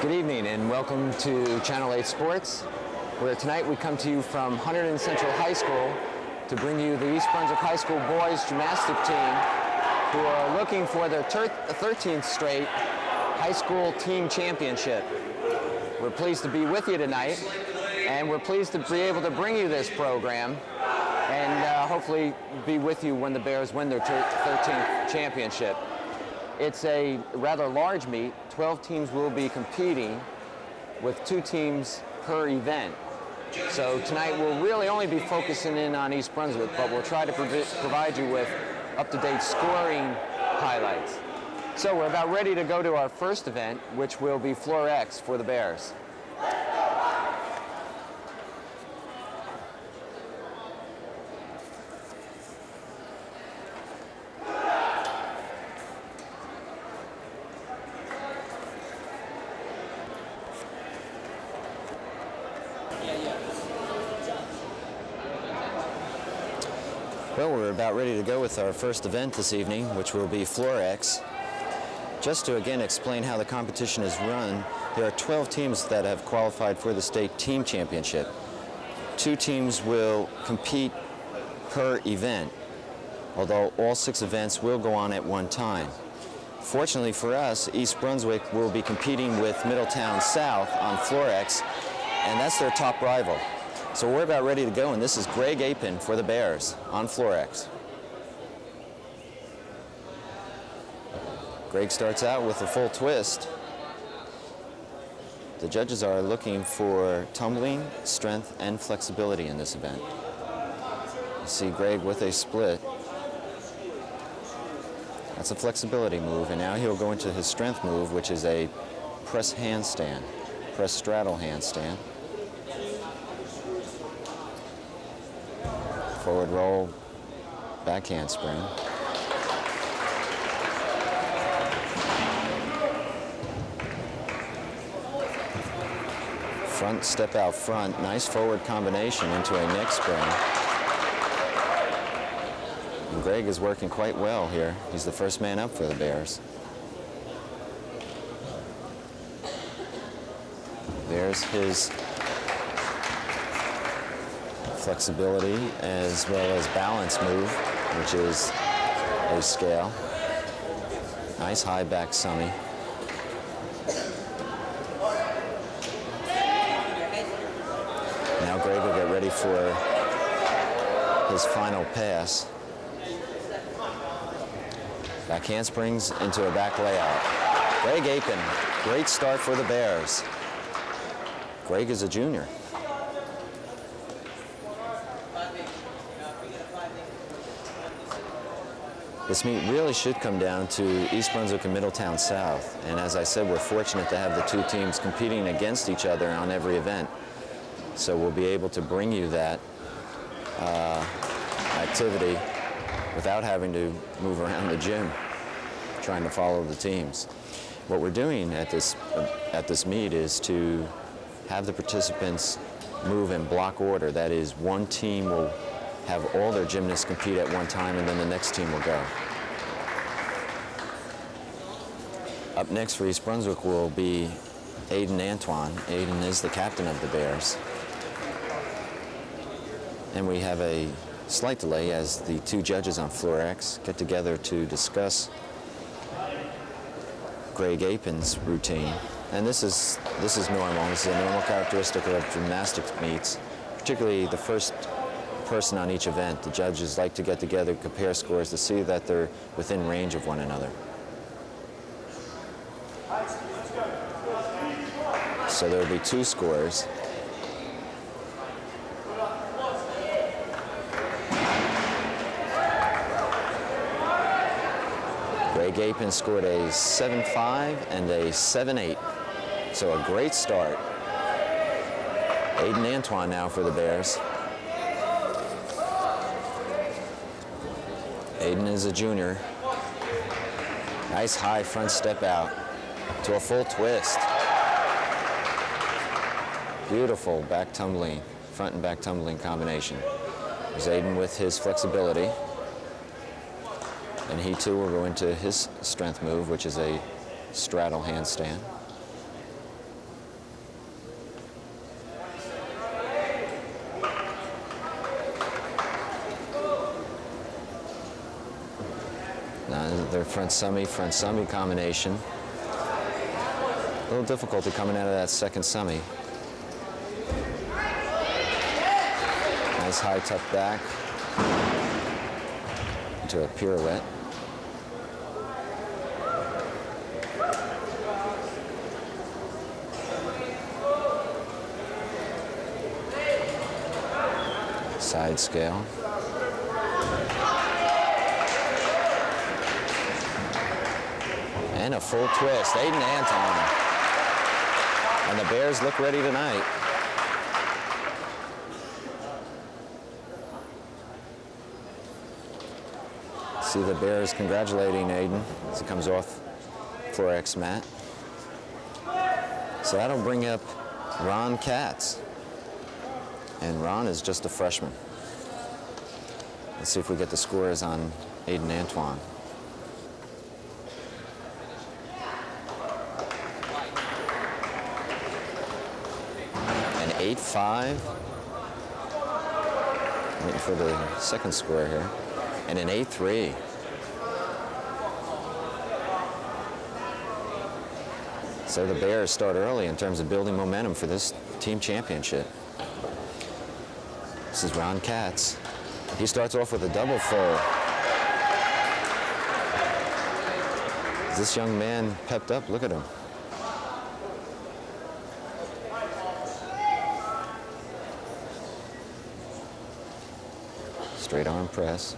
Good evening and welcome to Channel 8 Sports, where tonight we come to you from Hunterdon Central High School to bring you the East Brunswick High School boys gymnastic team who are looking for their 13th straight high school team championship. We're pleased to be with you tonight, and we're pleased to be able to bring you this program and hopefully be with you when the Bears win their 13th championship. It's a rather large meet. 12 teams will be competing with 2 teams per event. So tonight we'll really only be focusing in on East Brunswick, but we'll try to provide you with up-to-date scoring highlights. So we're about ready to go to our first event, which will be Floor X for the Bears. Well, we're about ready to go with our first event this evening, which will be Floor X. Just to again explain how the competition is run, there are 12 teams that have qualified for the state team championship. 2 teams will compete per event, although all 6 events will go on at one time. Fortunately for us, East Brunswick will be competing with Middletown South on Floor X, and that's their top rival. So we're about ready to go, and this is Greg Apin for the Bears on Floor X. Greg starts out with a full twist. The judges are looking for tumbling, strength, and flexibility in this event. You see Greg with a split. That's a flexibility move, and now he'll go into his strength move, which is a press handstand, press straddle handstand. Forward roll, back handspring. Front step out front, nice forward combination into a neck spring. And Greg is working quite well here. He's the first man up for the Bears. There's his flexibility as well as balance move, which is a scale. Nice high back summy. Now Greg will get ready for his final pass. Back handsprings into a back layout. Greg Apin, great start for the Bears. Greg is a junior. This meet really should come down to East Brunswick and Middletown South. And as I said, we're fortunate to have the 2 teams competing against each other on every event. So we'll be able to bring you that activity without having to move around the gym, trying to follow the teams. What we're doing at this meet is to have the participants move in block order. That is, one team will have all their gymnasts compete at one time, and then the next team will go. Up next for East Brunswick will be Aiden Antoine. Aiden is the captain of the Bears. And we have a slight delay as the 2 judges on Floor X get together to discuss Greg Apin's routine. And this is normal. This is a normal characteristic of gymnastics meets, particularly the first person on each event. The judges like to get together, compare scores to see that they're within range of one another. So there will be 2 scores. Greg Apin scored a 7.5 and a 7.8. So a great start. Aiden Antoine now for the Bears. Aiden is a junior. Nice high front step out to a full twist. Beautiful back tumbling, front and back tumbling combination. There's Aiden with his flexibility. And he too will go into his strength move, which is a straddle handstand. Their front summy combination. A little difficulty coming out of that second summy. Nice high tuck back into a pirouette. Side scale. And a full twist. Aiden Anton. And the Bears look ready tonight. See the Bears congratulating Aiden as he comes off floor X mat. So that'll bring up Ron Katz. And Ron is just a freshman. Let's see if we get the scores on Aiden Antoine. An 8.5. Waiting for the second score here. And an 8.3. So the Bears start early in terms of building momentum for this team championship. This is Ron Katz. He starts off with a double full. Is this young man pepped up? Look at him. Straight arm press.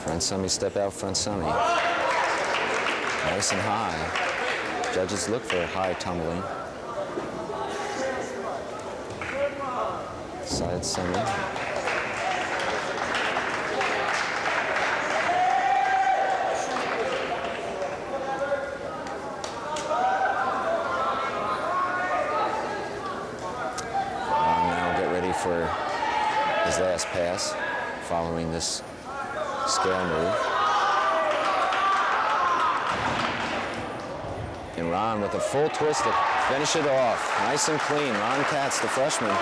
Front summy, step out, front summy. Nice and high. Judges look for a high tumbling. Side summy. Now get ready for his last pass following this scale move. And Ron with a full twist to finish it off. Nice and clean. Ron Katz, the freshman.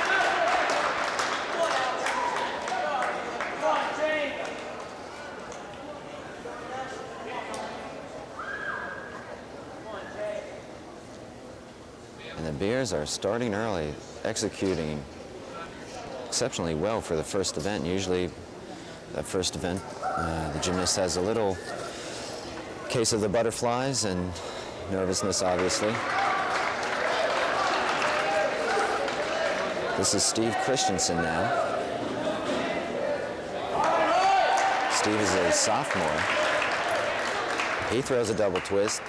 And the Bears are starting early, executing exceptionally well for the first event. Usually that first event, the gymnast has a little case of the butterflies and nervousness, obviously. This is Steve Christensen now. Steve is a sophomore. He throws a double twist.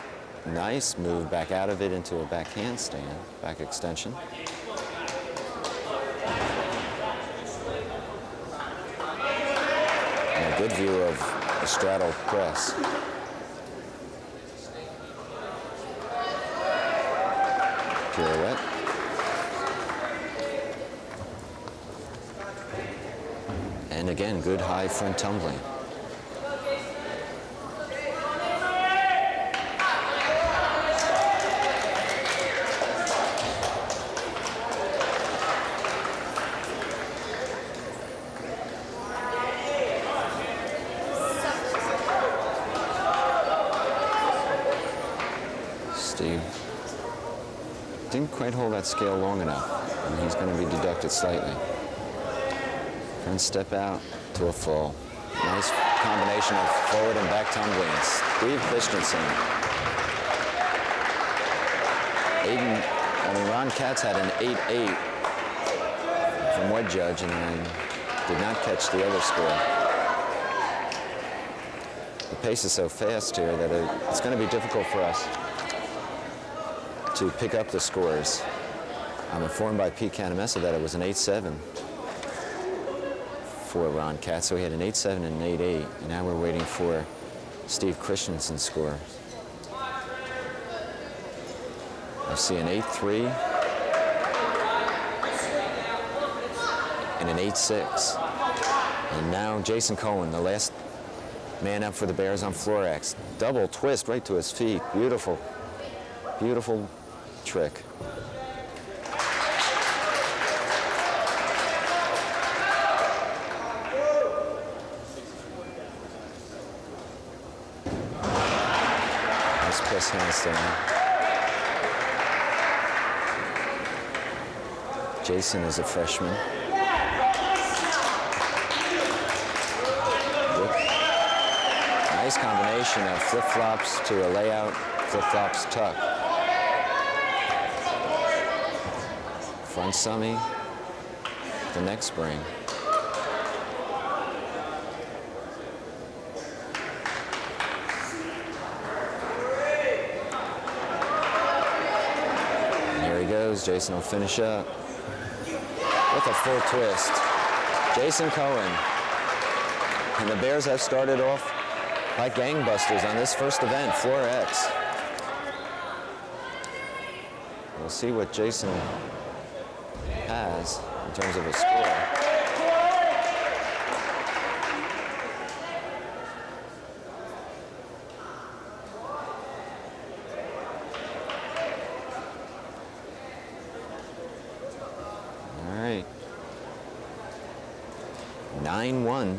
Nice move back out of it into a back handstand, back extension. And a good view of the straddle press. Pirouette. And again, good high front tumbling. Steve didn't quite hold that scale long enough, and he's going to be deducted slightly. Front step out to a full. Nice combination of forward and back tumbling. Steve Christensen. Ron Katz had an 8.8 from one judge, and I did not catch the other score. The pace is so fast here that it's going to be difficult for us to pick up the scores. I'm informed by Pete Canamessa that it was an 8.7 for Ron Katz, so he had an 8.7 and an 8.8, and now we're waiting for Steve Christensen's score. I see an 8.3 and an 8.6. And now Jason Cohen, the last man up for the Bears on floor X. Double twist right to his feet. Beautiful, beautiful trick. press handstand. Jason is a freshman. Nice combination of flip-flops to a layout, flip-flops tuck. Front summy, the neck spring. And here he goes. Jason will finish up with a full twist. Jason Cohen. And the Bears have started off like gangbusters on this first event, Floor X. We'll see what Jason has in terms of a score. All right. 9-1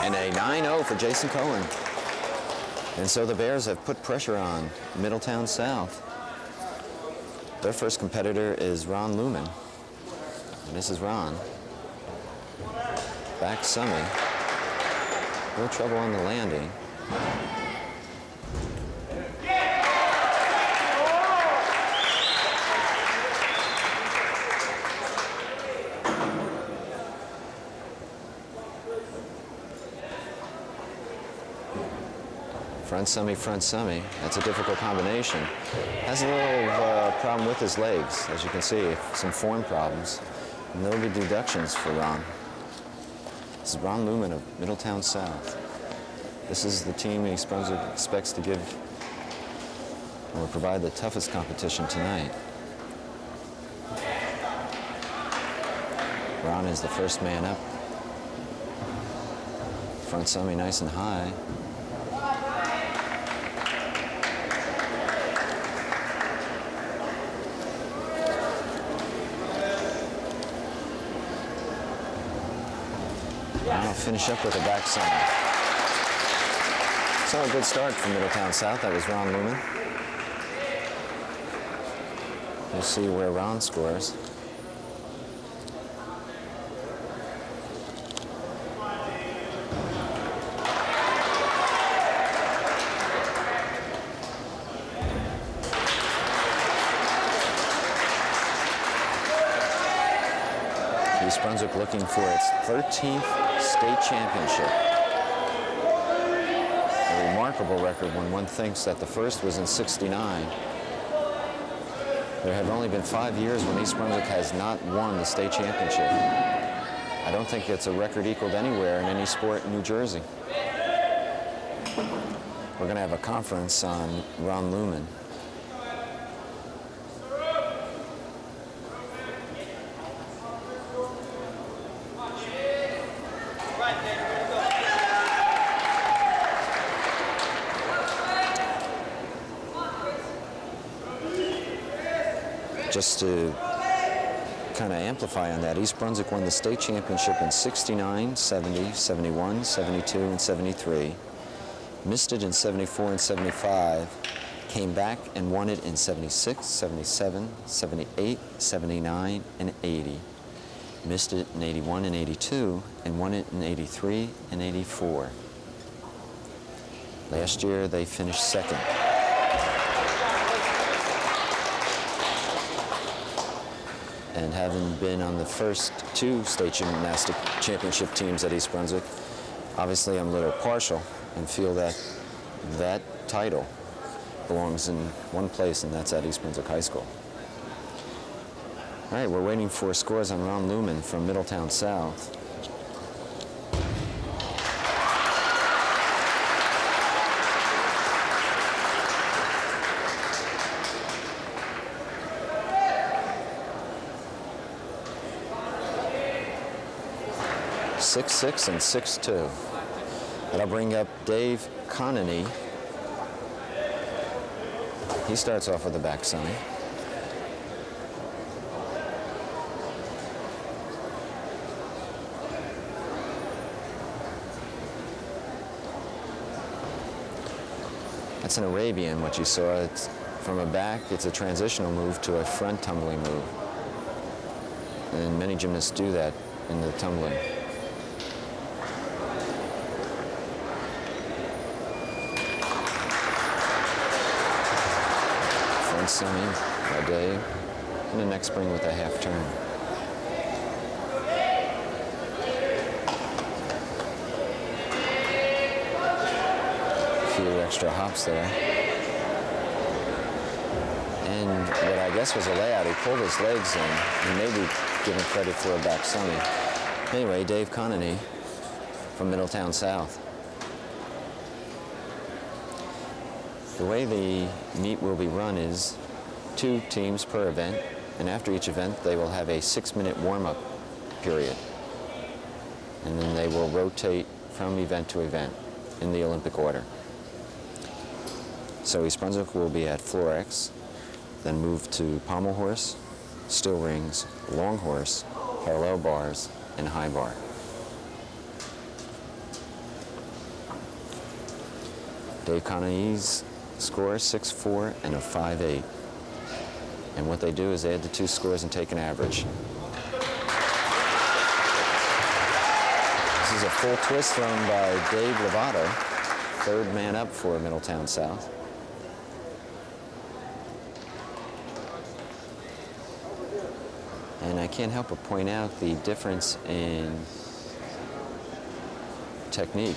and a 9-0 for Jason Cohen. And so the Bears have put pressure on Middletown South. Their first competitor is Ron Lumen. And this is Ron. Back summy. No trouble on the landing. Front summy, front summy. That's a difficult combination. Has a little problem with his legs, as you can see, some form problems. And there'll be deductions for Ron. This is Ron Lumen of Middletown South. This is the team he expects to give or provide the toughest competition tonight. Ron is the first man up. Front summy nice and high. I'll finish up with a back summy. So a good start from Middletown South. That was Ron Lumen. We'll see where Ron scores. East Brunswick looking for its 13th state championship. A remarkable record when one thinks that the first was in '69. There have only been 5 years when East Brunswick has not won the state championship. I don't think it's a record equaled anywhere in any sport in New Jersey. We're going to have a conference on Ron Lumen. Just to kind of amplify on that, East Brunswick won the state championship in '69, '70, '71, '72, and '73. Missed it in '74 and '75. Came back and won it in '76, '77, '78, '79, and '80. Missed it in '81 and '82, and won it in '83 and '84. Last year, they finished second. And having been on the first two state gymnastic championship teams at East Brunswick, obviously I'm a little partial and feel that that title belongs in one place, and that's at East Brunswick High School. All right, we're waiting for scores on Ron Lumen from Middletown South. .66 and 6'2". That'll bring up Dave Connolly. He starts off with the back summy. That's an Arabian, what you saw. It's from a back, it's a transitional move to a front tumbling move. And many gymnasts do that in the tumbling. Front semi by Dave, and the next spring with a half turn. A few extra hops there. And what I guess was a layout, he pulled his legs in. He may be given credit for a back semi. Anyway, Dave Connolly from Middletown South. The way the meet will be run is 2 teams per event, and after each event they will have a 6-minute warm-up period. And then they will rotate from event to event in the Olympic order. So East Brunswick will be at floor X, then move to pommel horse, still rings, long horse, parallel bars, and high bar. Dave Connolly's score 6-4 and a 5-8. And what they do is add the 2 scores and take an average. This is a full twist thrown by Dave Lovato, 3rd man up for Middletown South. And I can't help but point out the difference in technique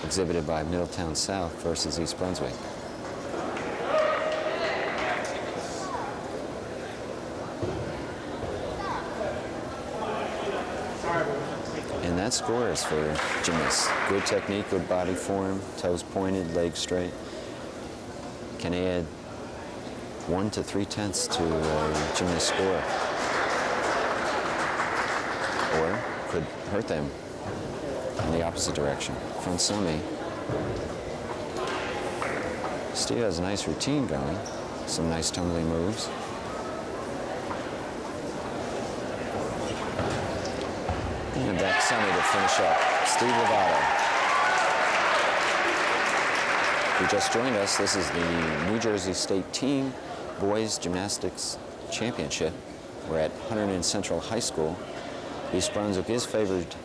exhibited by Middletown South versus East Brunswick. And that score is for gymnasts. Good technique, good body form, toes pointed, legs straight. Can add 1 to 3/10 to a gymnast score. Or could hurt them in the opposite direction. Front semi. Steve has a nice routine going. Some nice tumbling moves. And a back semi to finish up. Steve Lovato. Who just joined us. This is the New Jersey State Team Boys Gymnastics Championship. We're at Hunterdon Central High School. East Brunswick is favored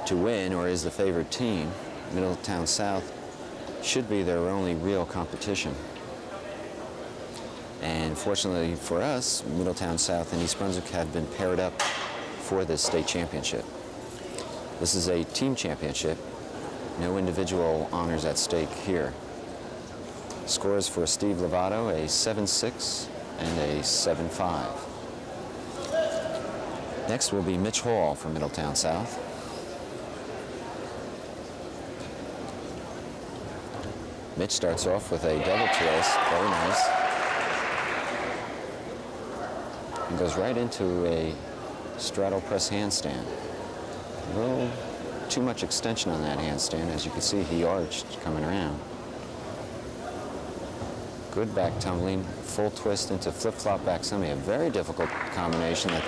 to win, or is the favored team. Middletown South should be their only real competition. And fortunately for us, Middletown South and East Brunswick have been paired up for this state championship. This is a team championship. No individual honors at stake here. Scores for Steve Lovato, a 7-6 and a 7-5. Next will be Mitch Hall from Middletown South. Mitch starts off with a double twist, very nice. And goes right into a straddle press handstand. A little too much extension on that handstand. As you can see, he arched coming around. Good back tumbling, full twist into flip-flop back semi. A very difficult combination that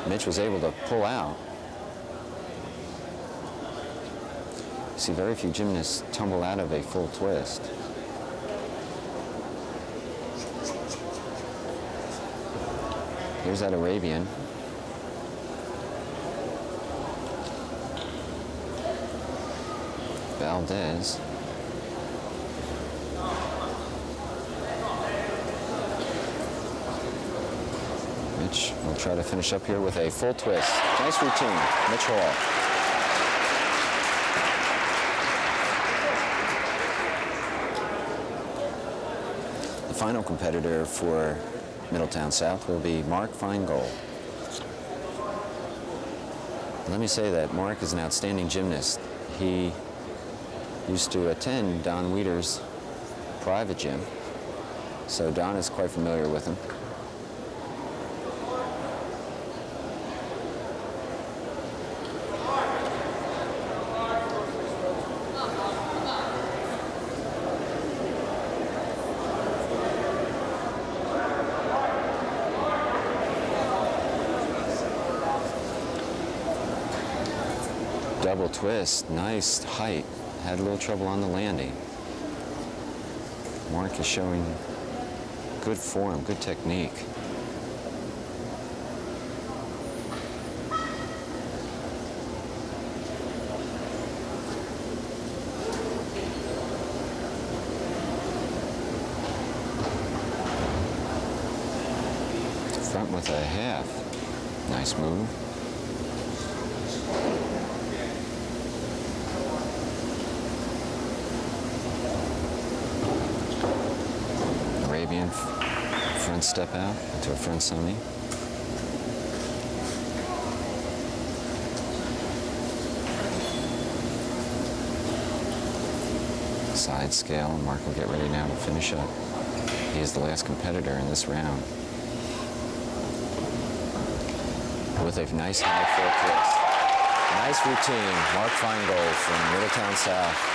Mitch was able to pull out. You see very few gymnasts tumble out of a full twist. Here's that Arabian. Valdez. Mitch will try to finish up here with a full twist. Nice routine, Mitch Hall. The final competitor for Middletown South will be Mark Feingold. Let me say that Mark is an outstanding gymnast. He used to attend Don Weider's private gym, so Don is quite familiar with him. Double twist, nice height. Had a little trouble on the landing. Mark is showing good form, good technique. Front with a half. Nice move. Arabian front step out into a front semi. Side scale. Mark will get ready now to finish up. He is the last competitor in this round. With a nice high full twist. Nice routine. Mark Feingold from Middletown South.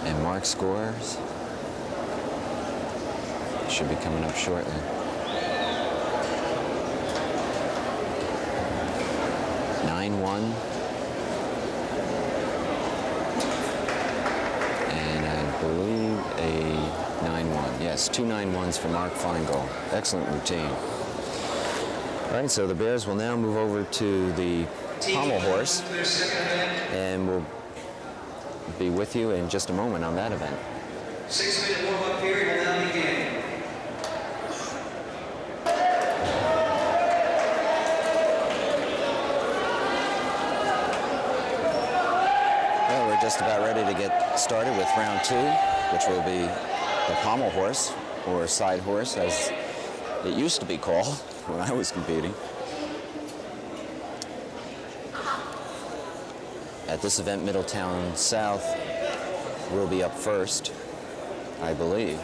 And Mark scores. Should be coming up shortly. And I believe a 9-1. Yes, 2 9-1s for Mark Feingold. Excellent routine. All right, so the Bears will now move over to the pommel horse, and we'll be with you in just a moment on that event. 6-minute warm-up period will now begin. Well, we're just about ready to get started with round 2, which will be the pommel horse, or side horse, as it used to be called when I was competing. At this event, Middletown South will be up first, I believe.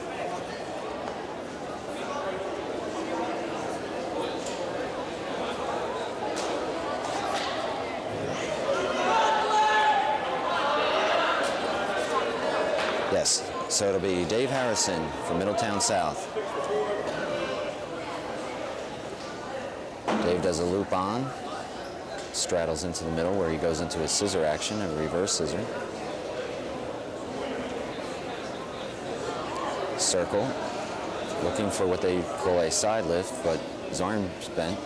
Yes, so it'll be Dave Harrison from Middletown South. Dave does a loop on, straddles into the middle where he goes into a scissor action, a reverse scissor. Circle, looking for what they call a side lift, but his arm's bent.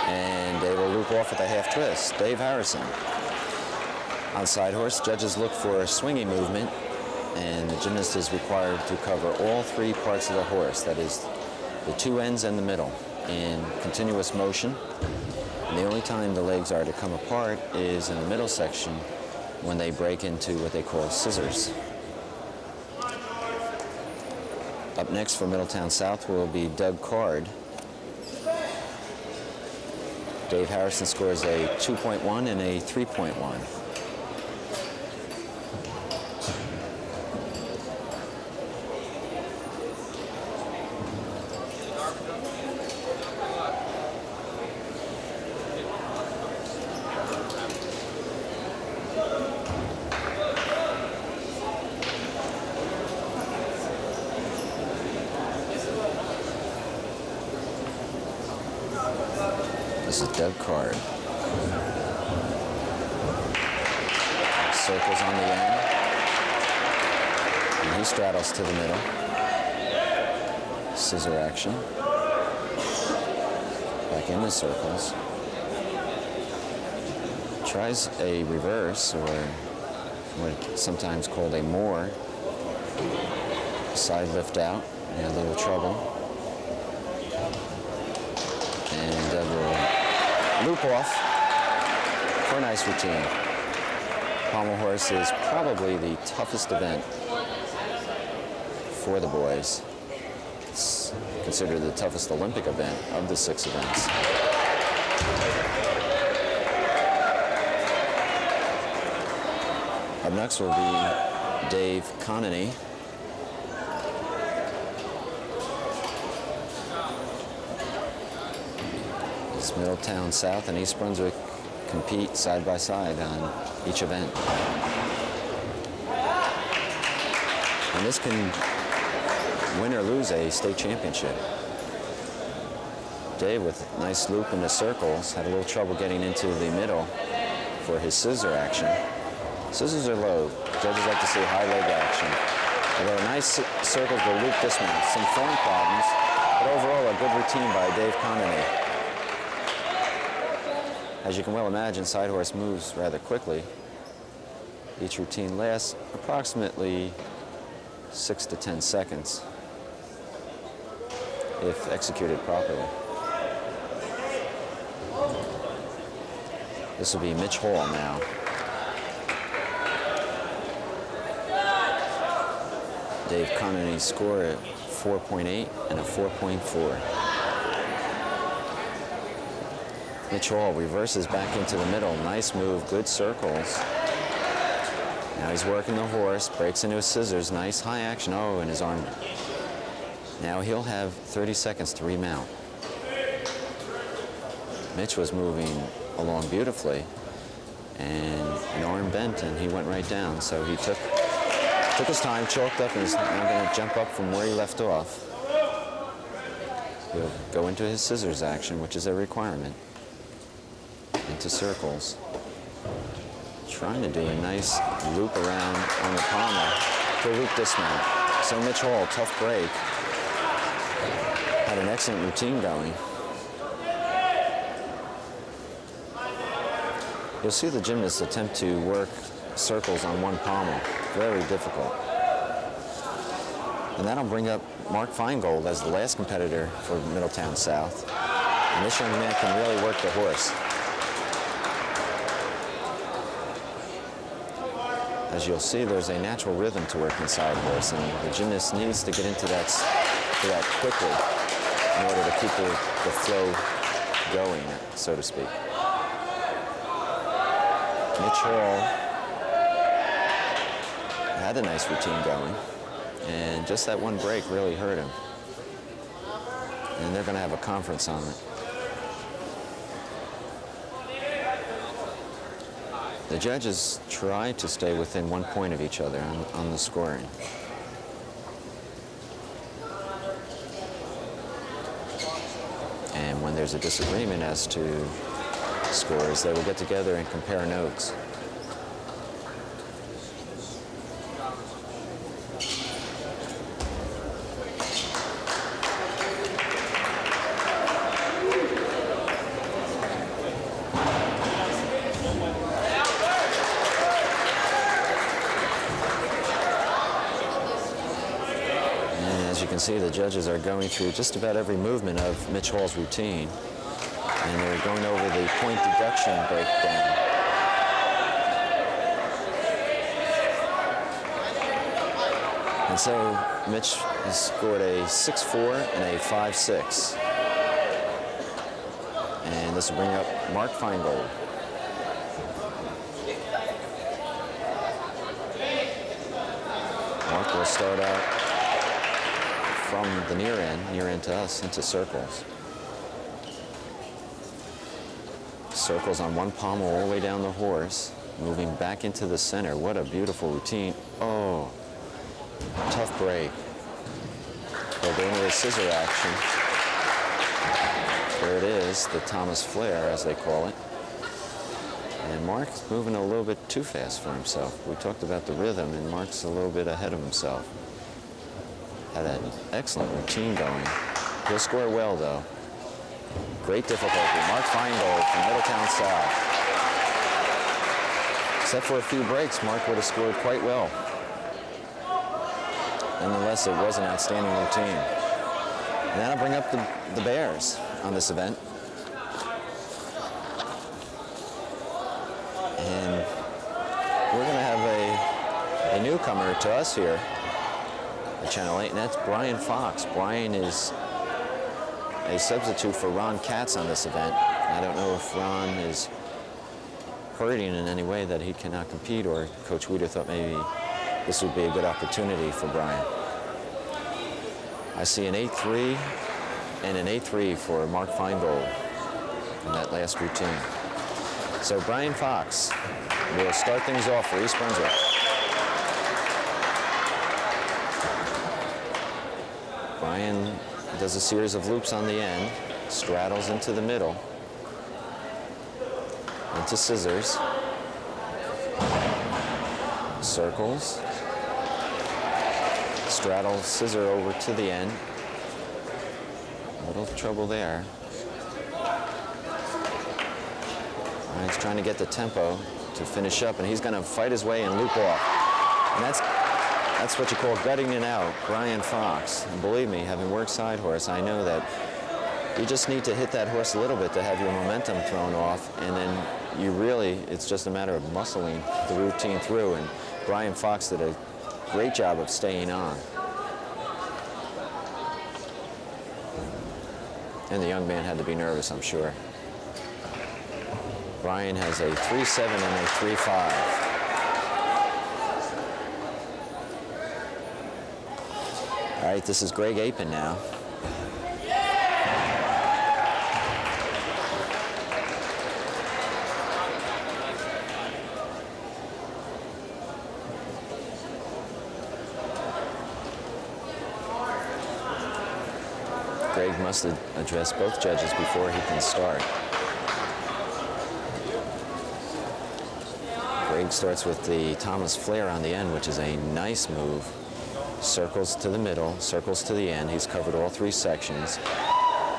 And Dave will loop off with a half twist. Dave Harrison. On side horse, judges look for a swinging movement, and the gymnast is required to cover all 3 parts of the horse, that is, the 2 ends and the middle, in continuous motion. And the only time the legs are to come apart is in the middle section when they break into what they call scissors. Up next for Middletown South will be Doug Card. Dave Harrison scores a 2.1 and a 3.1. This is Doug Card. Circles on the end. And he straddles to the middle. Scissor action. Back into circles. Tries a reverse, or what sometimes called a Moore. Side lift out. And a little trouble. And Doug will loop off for a nice routine. Pommel horse is probably the toughest event for the boys. It's considered the toughest Olympic event of the 6 events. Up next will be Dave Connolly. It's Middletown South and East Brunswick compete side by side on each event. And this can win or lose a state championship. Dave, with a nice loop into circles, had a little trouble getting into the middle for his scissor action. Scissors are low. Judges like to see high leg action. Although nice circles will loop this one. Some form problems, but overall a good routine by Dave Connolly. As you can well imagine, side horse moves rather quickly. Each routine lasts approximately 6 to 10 seconds if executed properly. This will be Mitch Hall now. Dave Connolly's score at 4.8 and a 4.4. Mitch Hall reverses back into the middle. Nice move, good circles. Now he's working the horse, breaks into his scissors. Nice high action. Oh, and his arm. Now he'll have 30 seconds to remount. Mitch was moving along beautifully, and an arm bent, and he went right down. So he took his time, chalked up, and is now going to jump up from where he left off. He'll go into his scissors action, which is a requirement, into circles. Trying to do a nice loop around on the pommel to loop dismount. So Mitch Hall, tough break. Had an excellent routine going. You'll see the gymnasts attempt to work circles on one pommel. Very difficult. And that'll bring up Mark Feingold as the last competitor for Middletown South. And this young man can really work the horse. As you'll see, there's a natural rhythm to working side horse, and the gymnast needs to get into that quickly in order to keep the flow going, so to speak. Mitch Hall had a nice routine going, and just that one break really hurt him. And they're going to have a conference on it. The judges try to stay within 1 point of each other on the scoring. And when there's a disagreement as to scores, they will get together and compare notes. See, the judges are going through just about every movement of Mitch Hall's routine, and they're going over the point deduction breakdown. And so Mitch has scored a 6.4 and a 5.6. And this will bring up Mark Feingold. Mark will start out from the near end to us, into circles. Circles on one pommel all the way down the horse, moving back into the center. What a beautiful routine. Oh, tough break. They'll go into a scissor action. There it is, the Thomas Flare, as they call it. And Mark's moving a little bit too fast for himself. We talked about the rhythm, and Mark's a little bit ahead of himself. Had an excellent routine going. He'll score well, though. Great difficulty. Mark Feingold from Middletown South. Except for a few breaks, Mark would have scored quite well. Nonetheless, it was an outstanding routine. And that'll bring up the Bears on this event. And we're going to have a newcomer to us here at Channel 8, and that's Brian Fox. Brian is a substitute for Ron Katz on this event. I don't know if Ron is hurting in any way that he cannot compete, or Coach Weeder thought maybe this would be a good opportunity for Brian. I see an 8.3 and an 8.3 for Mark Feingold. in that last routine. So Brian Fox will start things off for East Brunswick. Brian does a series of loops on the end, straddles into the middle, into scissors, circles, straddle scissor over to the end. A little trouble there. Brian's trying to get the tempo to finish up, and he's going to fight his way and loop off. And that's what you call gutting it out, Brian Fox. And believe me, having worked side horse, I know that you just need to hit that horse a little bit to have your momentum thrown off, and then you really, it's just a matter of muscling the routine through, and Brian Fox did a great job of staying on. And the young man had to be nervous, I'm sure. Brian has a 3-7 and a 3-5. All right, this is Greg Apin now. Greg must address both judges before he can start. Greg starts with the Thomas Flare on the end, which is a nice move. Circles to the middle, circles to the end. He's covered all three sections.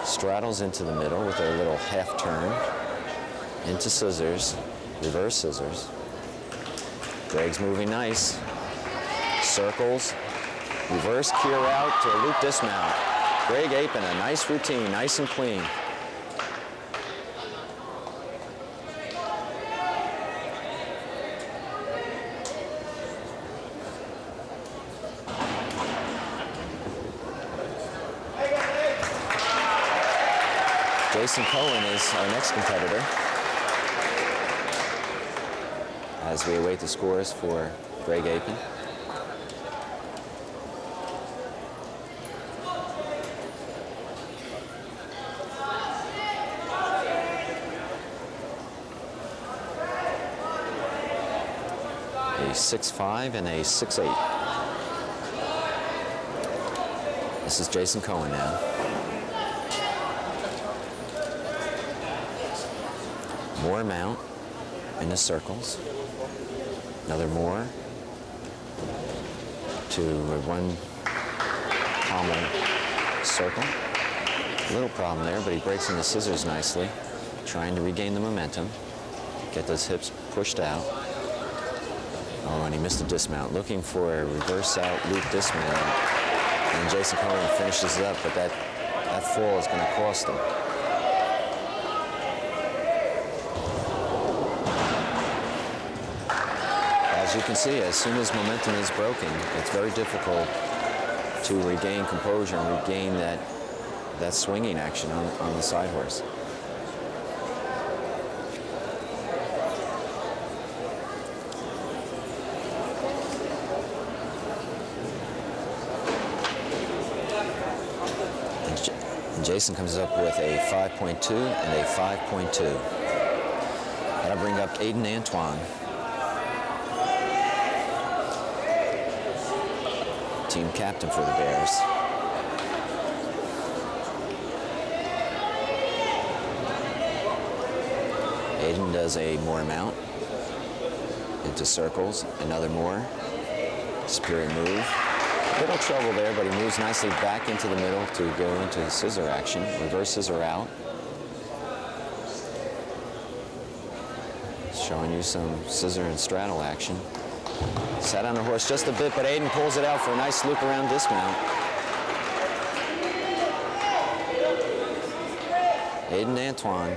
Straddles into the middle with a little half turn. Into scissors, reverse scissors. Greg's moving nice. Circles, reverse keer out to a loop dismount. Greg Apin, a nice routine, nice and clean. Jason Cohen is our next competitor as we await the scores for Greg Apin. A 6-5 and a 6-8. This is Jason Cohen now. More mount in the circles. Another more to a one pommel circle. A little problem there, but he breaks in the scissors nicely, trying to regain the momentum, get those hips pushed out. Oh, and he missed a dismount, looking for a reverse out loop dismount. And Jason Cohen finishes it up, but that fall is going to cost him. As you can see, as soon as momentum is broken, it's very difficult to regain composure and regain that swinging action on the side horse. And Jason comes up with a 5.2 and a 5.2. That'll bring up Aiden Antoine. Team captain for the Bears. Aiden does a more mount into circles, another more. Superior move. A little trouble there, but he moves nicely back into the middle to go into scissor action. Reverse scissor out. Showing you some scissor and straddle action. Sat on the horse just a bit, but Aiden pulls it out for a nice loop around dismount. Aiden Antoine,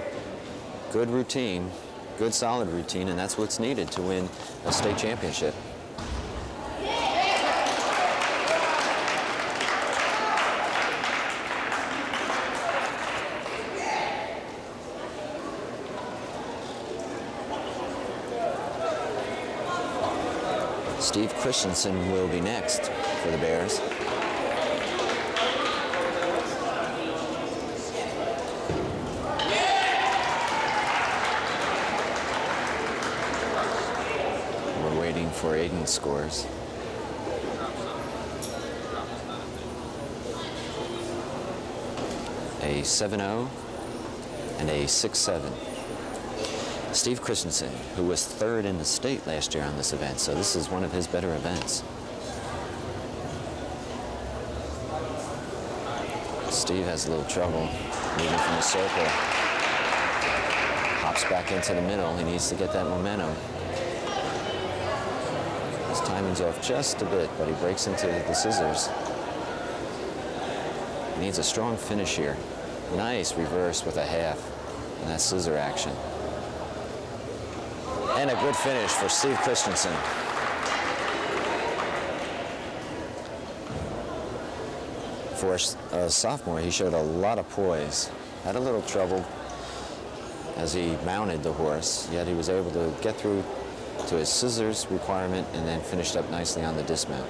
good routine, good solid routine, and that's what's needed to win a state championship. Steve Christensen will be next for the Bears. before Aiden scores. A 7-0 and a 6-7. Steve Christensen, who was third in the state last year on this event, so this is one of his better events. Steve has a little trouble moving from the circle. Hops back into the middle. He needs to get that momentum. His timing's off just a bit, but he breaks into the scissors. He needs a strong finish here. Nice reverse with a half and that scissor action. And a good finish for Steve Christensen. For a sophomore, he showed a lot of poise. Had a little trouble as he mounted the horse, yet he was able to get through to his scissors requirement and then finished up nicely on the dismount.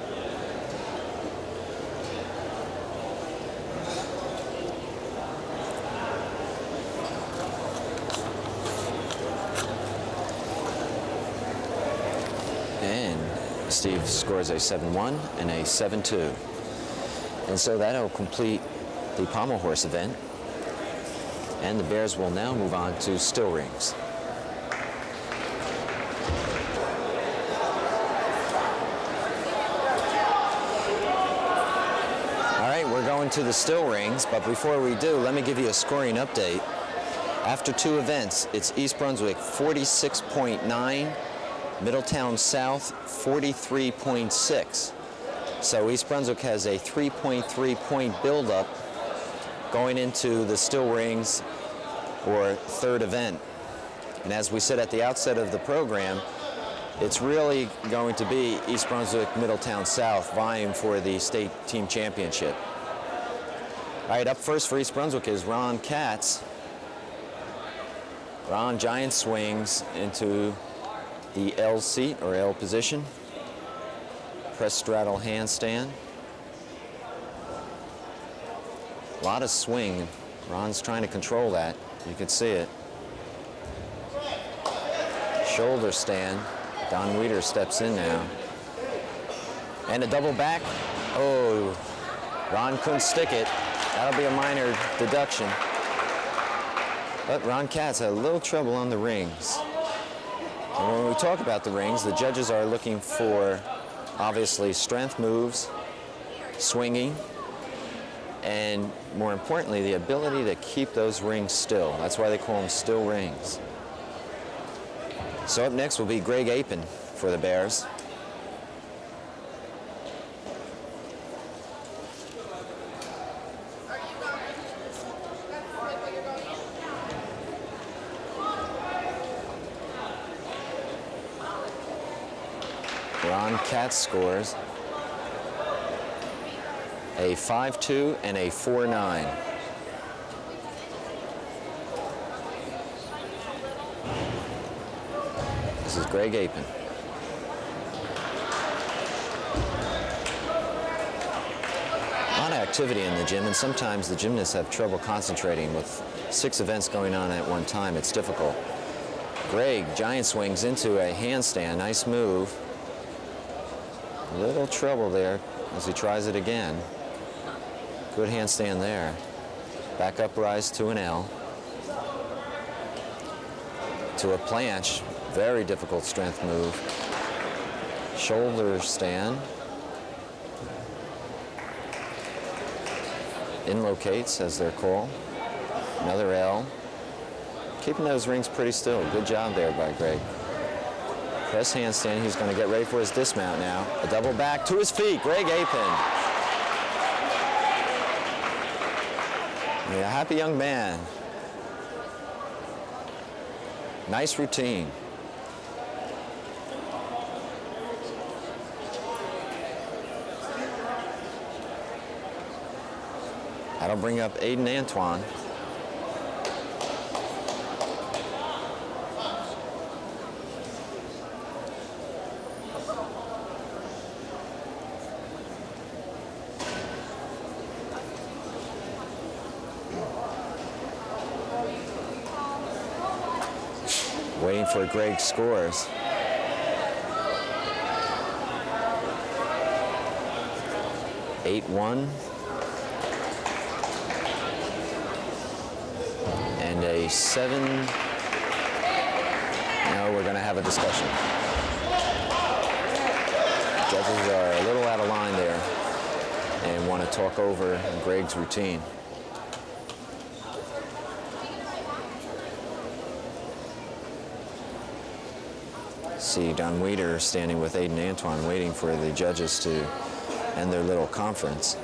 And Steve scores a 7-1 and a 7-2. And so that'll complete the pommel horse event. And the Bears will now move on to still rings. All right, we're going to the still rings, but before we do, let me give you a scoring update. After two events, it's East Brunswick 46.9, Middletown South 43.6. So East Brunswick has a 3.3 point buildup going into the still rings or third event. And as we said at the outset of the program, it's really going to be East Brunswick, Middletown South vying for the state team championship. All right, up first for East Brunswick is Ron Katz. Ron giant swings into the L seat or L position. Press straddle handstand. A lot of swing. Ron's trying to control that. You can see it. Shoulder stand. Don Weider steps in now. And a double back. Oh, Ron couldn't stick it. That'll be a minor deduction. But Ron Katz had a little trouble on the rings. And when we talk about the rings, the judges are looking for obviously strength moves, swinging, and more importantly, the ability to keep those rings still. That's why they call them still rings. So up next will be Greg Apin for the Bears. Ron Katz scores a 5-2 and a 4-9. This is Greg Apin. A lot of activity in the gym, and sometimes the gymnasts have trouble concentrating with 6 events going on at one time. It's difficult. Greg giant swings into a handstand. Nice move. Little trouble there as he tries it again. Good handstand there. Back up rise to an L. To a planche. Very difficult strength move. Shoulder stand. In locates as they're called. Another L. Keeping those rings pretty still. Good job there by Greg. Press handstand. He's going to get ready for his dismount now. A double back to his feet. Greg Apin. Yeah, happy young man. Nice routine. That'll bring up Aiden Antoine. Waiting for Greg scores. 8-1. And a 7. No, we're going to have a discussion. Judges are a little out of line there and want to talk over Greg's routine. See Don Weider standing with Aiden Antoine waiting for the judges to end their little conference.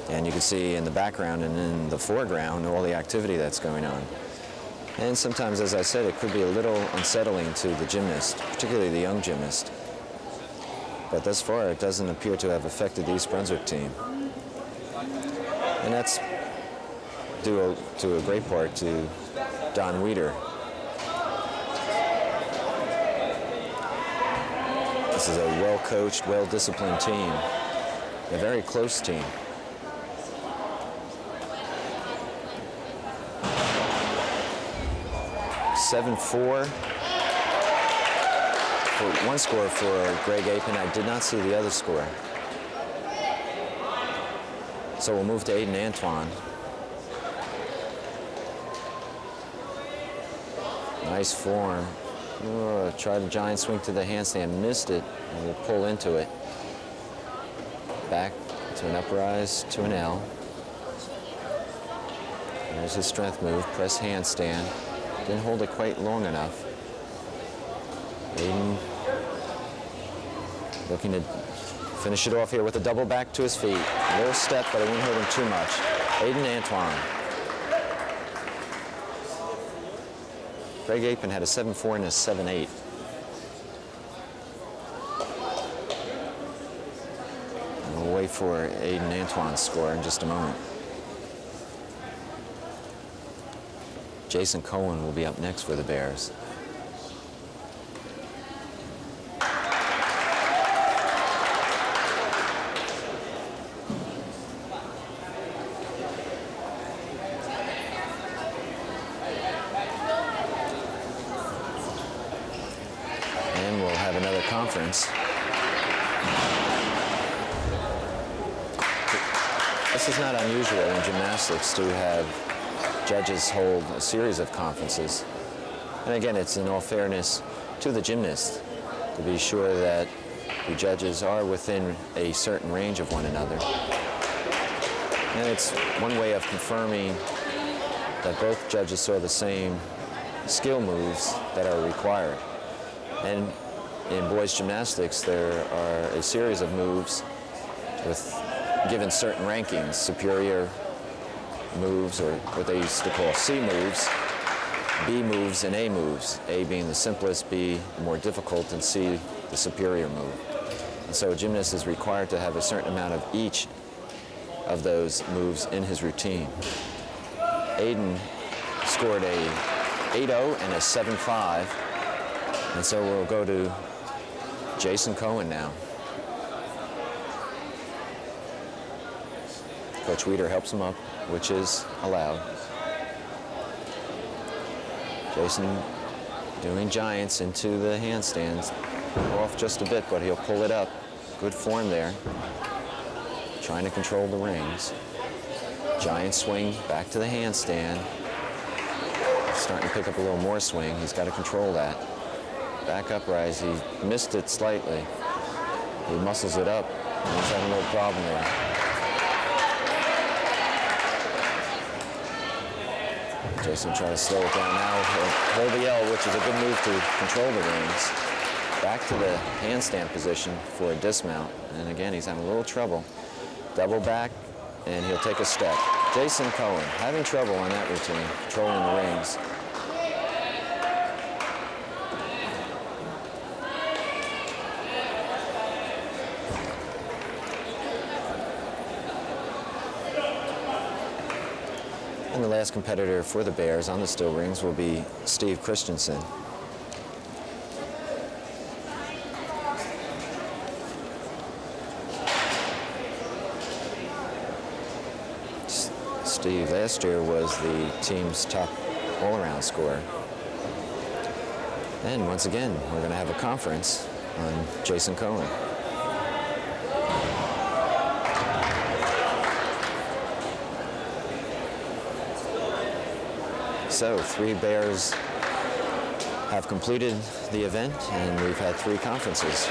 And you can see in the background and in the foreground all the activity that's going on. And sometimes, as I said, it could be a little unsettling to the gymnast, particularly the young gymnast. But thus far, it doesn't appear to have affected the East Brunswick team. And that's due to a great part to Don Weider. This is a well-coached, well-disciplined team, a very close team. (7-4). One score for Greg Apin. I did not see the other score. So we'll move to Aiden Antoine. Nice form. Oh, tried a giant swing to the handstand, missed it, and we'll pull into it. Back to an uprise, to an L. There's his strength move, press handstand. Didn't hold it quite long enough. Aiden looking to finish it off here with a double back to his feet. A little step, but it wouldn't hurt him too much. Aiden Antoine. Greg Apin had a 7-4 and a 7-8. We'll wait for Aiden Antoine's score in just a moment. Jason Cohen will be up next for the Bears. And we'll have another conference. This is not unusual in gymnastics to have judges hold a series of conferences. And again, it's in all fairness to the gymnast to be sure that the judges are within a certain range of one another. And it's one way of confirming that both judges saw the same skill moves that are required. And in boys gymnastics, there are a series of moves with given certain rankings, superior moves, or what they used to call C moves, B moves, and A moves. A being the simplest, B the more difficult, and C the superior move. And so a gymnast is required to have a certain amount of each of those moves in his routine. Aiden scored a 8-0 and a 7-5, and so we'll go to Jason Cohen now. Coach Weider helps him up, which is allowed. Jason doing giants into the handstands. Off just a bit, but he'll pull it up. Good form there. Trying to control the rings. Giant swing back to the handstand. Starting to pick up a little more swing. He's got to control that. Back uprise. He missed it slightly. He muscles it up. And he's having a little problem there. Jason trying to slow it down now. Hold the L, which is a good move to control the rings. Back to the handstand position for a dismount. And again, he's having a little trouble. Double back, and he'll take a step. Jason Cohen having trouble on that routine, controlling the rings. And the last competitor for the Bears on the still rings will be Steve Christensen. Steve last year was the team's top all-around scorer. And once again, we're going to have a conference on Jason Cohen. So 3 bears have completed the event, and we've had 3 conferences.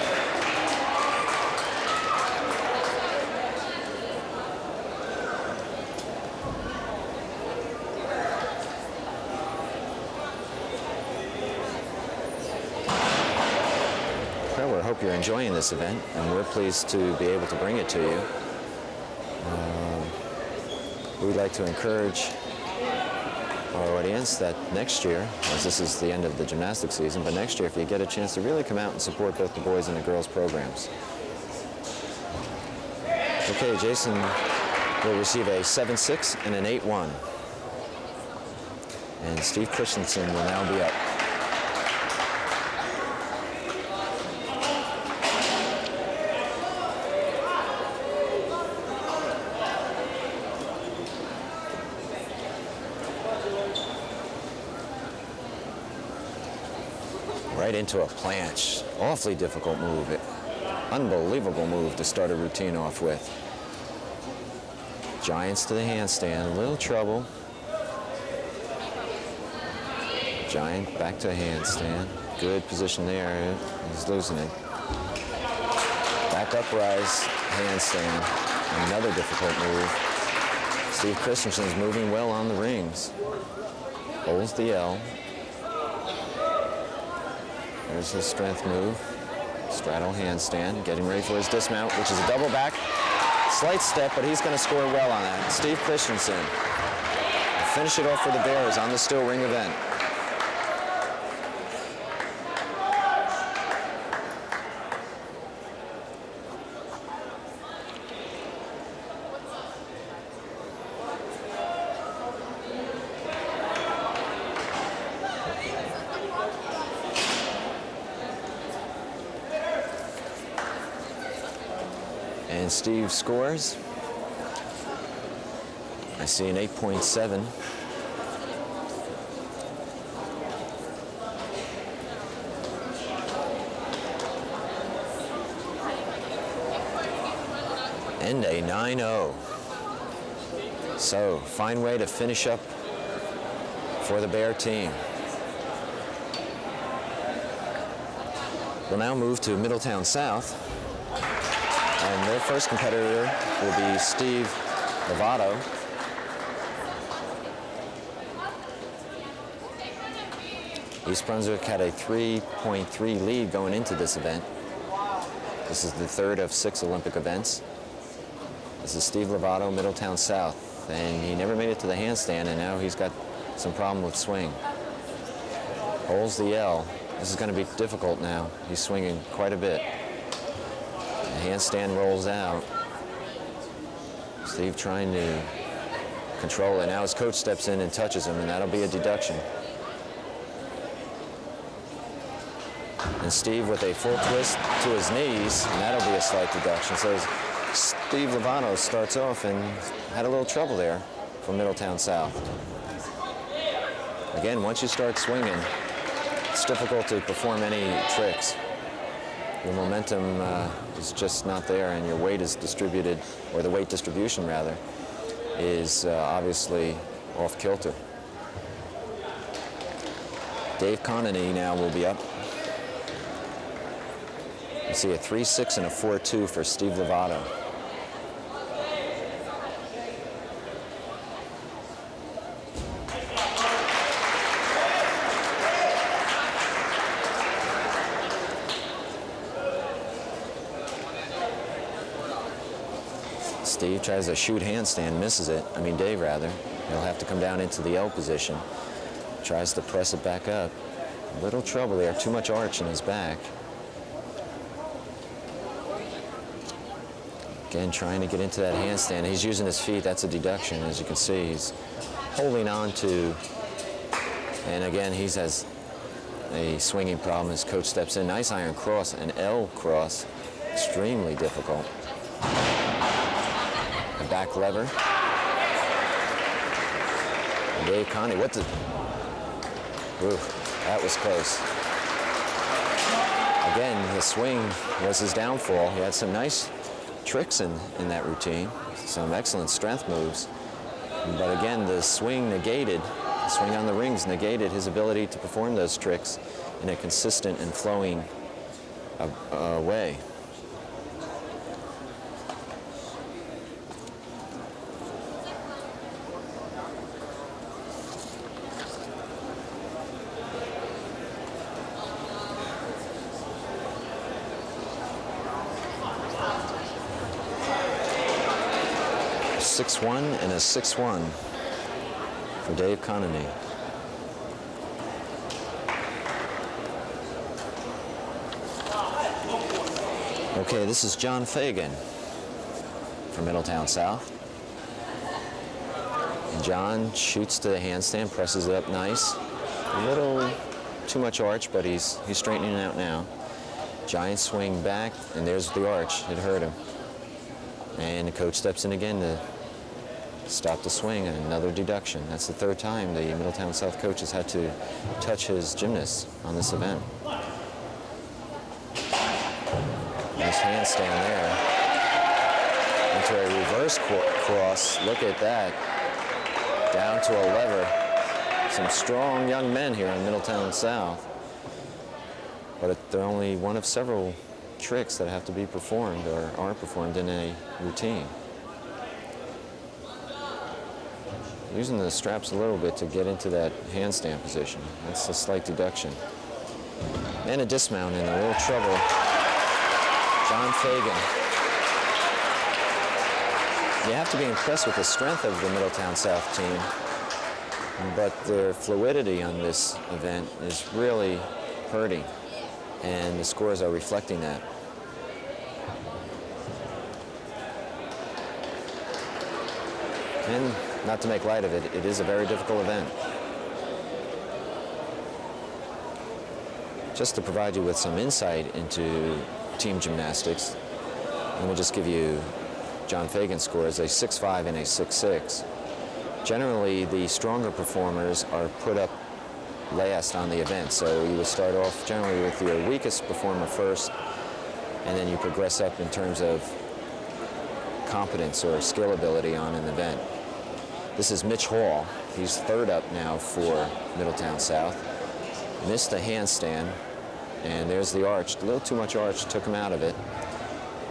Well, we hope you're enjoying this event, and we're pleased to be able to bring it to you. We'd like to encourage our audience that next year, as this is the end of the gymnastics season, but next year if you get a chance to really come out and support both the boys and the girls programs. Okay, Jason will receive a 7-6 and an 8-1. And Steve Christensen will now be up. Right into a planche. Awfully difficult move. Unbelievable move to start a routine off with. Giants to the handstand. A little trouble. Giant back to a handstand. Good position there. He's losing it. Back up rise. Handstand. Another difficult move. Steve Christensen's moving well on the rings. Holds the L. There's his strength move. Straddle handstand, getting ready for his dismount, which is a double back. Slight step, but he's going to score well on that. Steve Christensen will finish it off for the Bears on the still ring event. And Steve scores. I see an 8.7. And a 9-0. So, fine way to finish up for the Bear team. We'll now move to Middletown South. And their first competitor will be Steve Lovato. East Brunswick had a 3.3 lead going into this event. This is the third of 6 Olympic events. This is Steve Lovato, Middletown South. And he never made it to the handstand, and now he's got some problem with swing. Holds the L. This is going to be difficult now. He's swinging quite a bit. The handstand rolls out. Steve trying to control it. Now his coach steps in and touches him, and that'll be a deduction. And Steve with a full twist to his knees, and that'll be a slight deduction. So Steve Lovato starts off and had a little trouble there from Middletown South. Again, once you start swinging, it's difficult to perform any tricks. Your momentum is just not there, and your weight is distributed, or the weight distribution rather, is obviously off kilter. Dave Connolly now will be up. You see a 3-6 and a 4-2 for Steve Lovato. Steve tries a shoot handstand, misses it. I mean, Dave rather. He'll have to come down into the L position. Tries to press it back up. A little trouble there, too much arch in his back. Again, trying to get into that handstand. He's using his feet, that's a deduction, as you can see. He's holding on to, and again, he has a swinging problem. His coach steps in. Nice iron cross, an L cross, extremely difficult. A back lever. And Dave Connie, what the, ooh, that was close. Again, the swing was his downfall. He had some nice tricks in that routine, some excellent strength moves. But again, the swing negated swing on the rings negated his ability to perform those tricks in a consistent and flowing way. A 6-1 and a 6-1 for Dave Connolly. Okay, this is John Fagan from Middletown South. And John shoots to the handstand, presses it up nice. A little too much arch, but he's straightening it out now. Giant swing back, and there's the arch. It hurt him. And the coach steps in again to stop the swing, and another deduction. That's the third time the Middletown South coach has had to touch his gymnasts on this event. Nice handstand there. Into a reverse cross. Look at that. Down to a lever. Some strong young men here in Middletown South. But they're only one of several tricks that have to be performed or are performed in a routine. Using the straps a little bit to get into that handstand position. That's a slight deduction. And a dismount in a little trouble. John Fagan. You have to be impressed with the strength of the Middletown South team, but their fluidity on this event is really hurting, and the scores are reflecting that. And not to make light of it, it is a very difficult event. Just to provide you with some insight into team gymnastics, and we'll just give you John Fagan's scores, a 6-5 and a 6-6. Generally, the stronger performers are put up last on the event, so you will start off generally with your weakest performer first, and then you progress up in terms of competence or skill ability on an event. This is Mitch Hall. He's third up now for Middletown South. Missed a handstand, and there's the arch. A little too much arch took him out of it.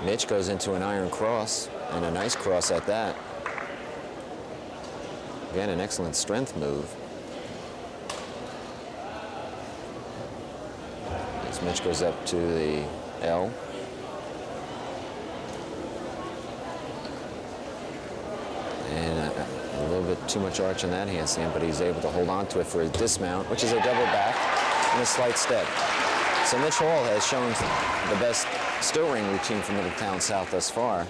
Mitch goes into an iron cross, and a nice cross at that. Again, an excellent strength move. As Mitch goes up to the L. And a little bit too much arch on that handstand, but he's able to hold on to it for his dismount, which is a double back and a slight step. So Mitch Hall has shown the best still ring routine for Middletown South thus far.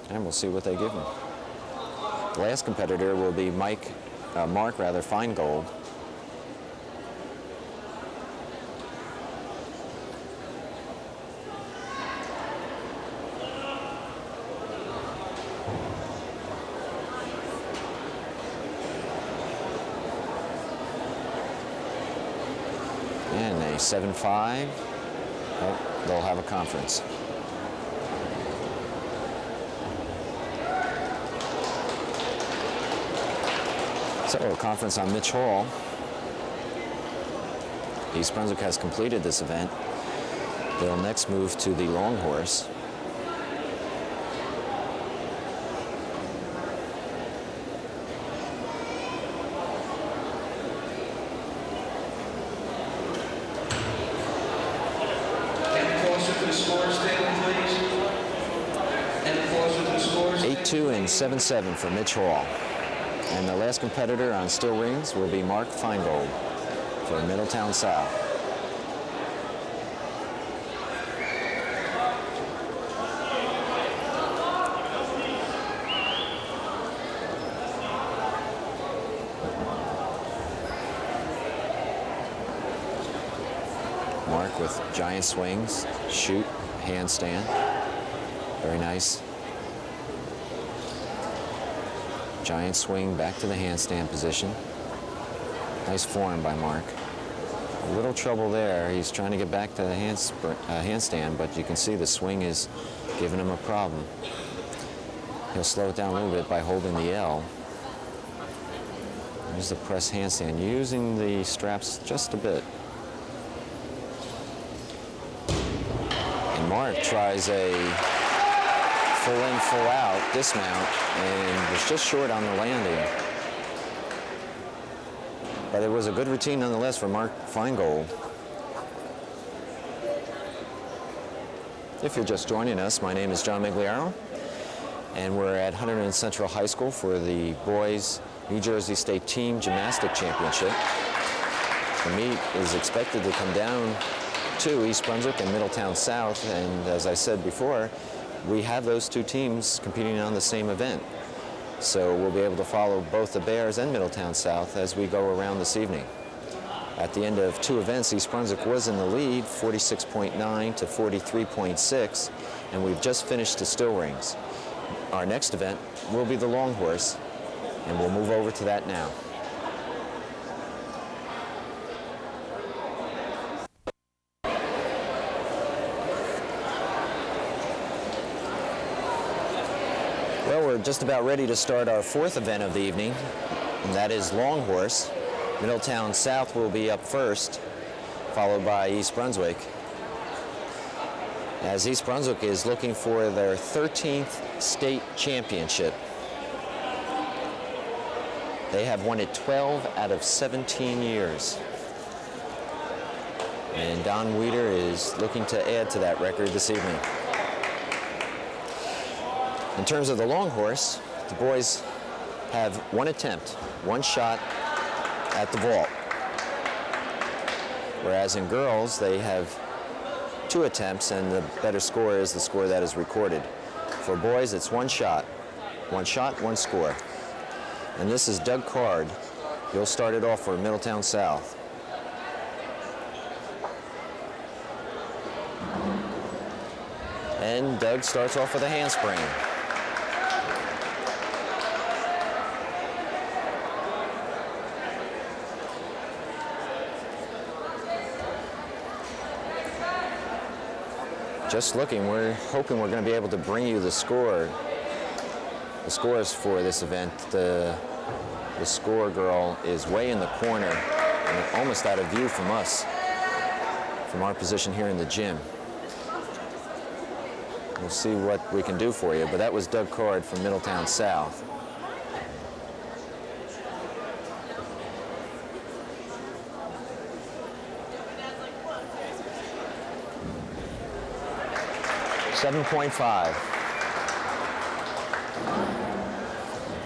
And we'll see what they give him. The last competitor will be Mark Feingold. And a 7-5. Oh, they'll have a conference. So a conference on Mitch Hall. East Brunswick has completed this event. They'll next move to the long horse. Scores table, please. And closer to the scores. 8-2 and 7-7 for Mitch Hall. And the last competitor on still rings will be Mark Feingold for Middletown South. Mark with giant swings, shoot, handstand. Very nice. Giant swing back to the handstand position. Nice form by Mark. A little trouble there. He's trying to get back to the handstand, but you can see the swing is giving him a problem. He'll slow it down a little bit by holding the L. Here's the press handstand, using the straps just a bit. And Mark tries a full in, full out dismount and was just short on the landing. But it was a good routine nonetheless for Mark Feingold. If you're just joining us, my name is John Migliaro, and we're at Hunterdon Central High School for the boys New Jersey State Team Gymnastics Championship. The meet is expected to come down to East Brunswick and Middletown South, and as I said before, we have those two teams competing on the same event. So we'll be able to follow both the Bears and Middletown South as we go around this evening. At the end of two events, East Brunswick was in the lead, 46.9 to 43.6, and we've just finished the still rings. Our next event will be the long horse, and we'll move over to that now. Well, we're just about ready to start our fourth event of the evening, and that is long horse. Middletown South will be up first, followed by East Brunswick, as East Brunswick is looking for their 13th state championship. They have won it 12 out of 17 years. And Don Weider is looking to add to that record this evening. In terms of the long horse, the boys have one attempt, one shot at the vault. Whereas in girls, they have two attempts, and the better score is the score that is recorded. For boys, it's one shot, one score. And this is Doug Card. He'll start it off for Middletown South. And Doug starts off with a handspring. Just looking, we're hoping we're going to be able to bring you the scores for this event. The score girl is way in the corner and almost out of view from us, from our position here in the gym. We'll see what we can do for you, but that was Doug Card from Middletown South. .5.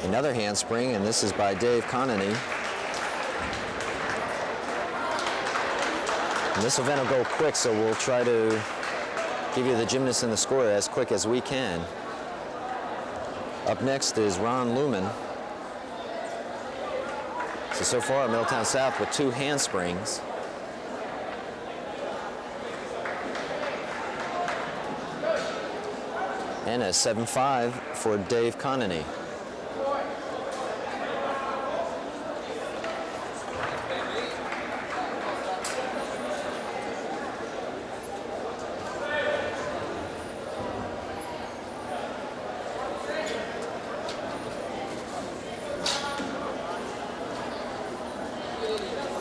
Another handspring, and this is by Dave Connolly. And this event will go quick, so we'll try to give you the gymnast and the score as quick as we can. Up next is Ron Lumen. So far, Middletown South with two handsprings. And a 7.5 for Dave Connolly.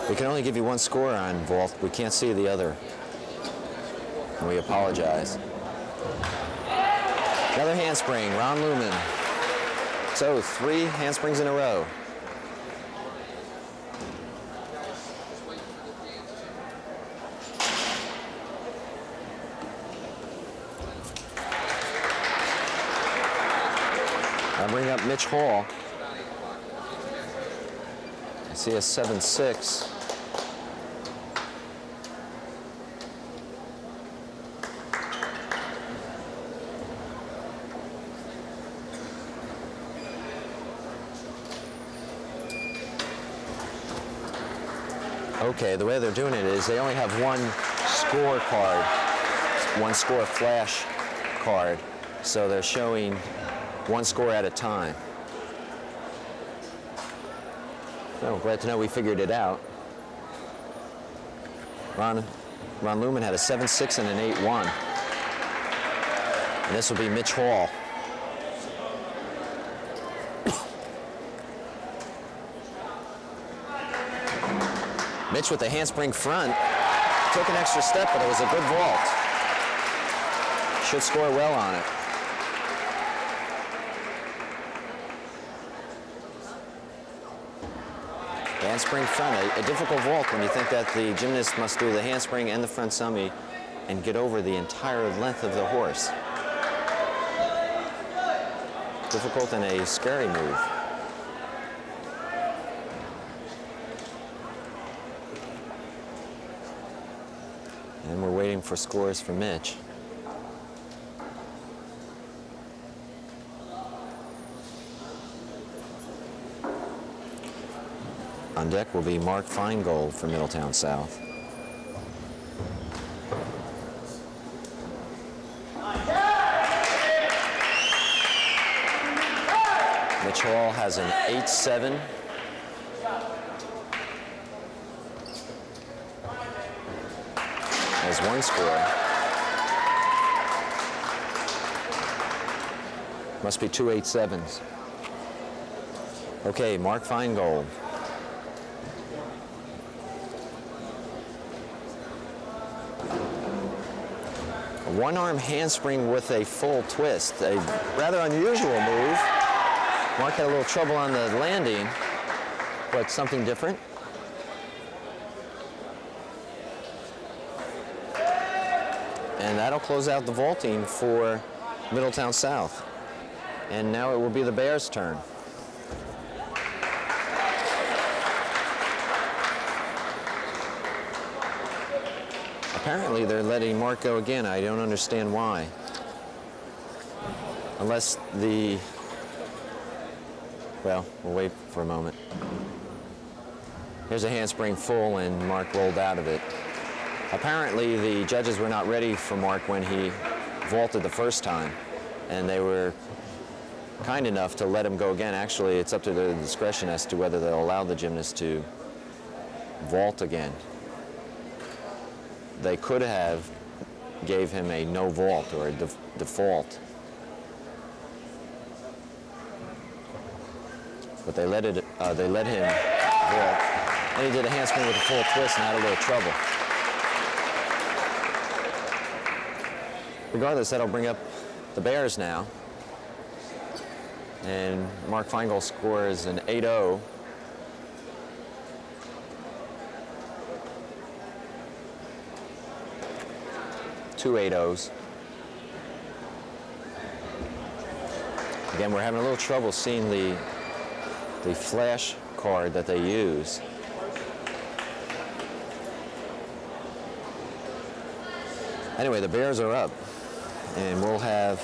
We can only give you one score on vault. We can't see the other. And we apologize. Another handspring, Ron Lumen. So 3 handsprings in a row. I'll bring up Mitch Hall. I see a 7.6. Okay, the way they're doing it is they only have one score card, one score flash card, so they're showing one score at a time. So glad to know we figured it out. Ron Lumen had a 7.6 and an 8.1. And this will be Mitch Hall. Mitch with the handspring front. Took an extra step, but it was a good vault. Should score well on it. Handspring front, a difficult vault when you think that the gymnast must do the handspring and the front summy and get over the entire length of the horse. Difficult and a scary move. And we're waiting for scores for Mitch. On deck will be Mark Feingold for Middletown South. Mitch Hall has an 8-7. Has one score. Must be 2 8-7s. Okay, Mark Feingold. A one-arm handspring with a full twist. A rather unusual move. Mark had a little trouble on the landing, but something different. And that'll close out the vaulting for Middletown South. And now it will be the Bears' turn. Apparently they're letting Mark go again. I don't understand why. Unless the... Well, we'll wait for a moment. Here's a handspring full and Mark rolled out of it. Apparently the judges were not ready for Mark when he vaulted the first time, and they were kind enough to let him go again. Actually, it's up to their discretion as to whether they'll allow the gymnast to vault again. They could have gave him a no vault or a default, but they let him vault, and he did a handspring with a full twist and had a little trouble. Regardless, that'll bring up the Bears now. And Mark Feingold scores an 8-0. Two 8-0s. Again, we're having a little trouble seeing the flash card that they use. Anyway, the Bears are up. And we'll have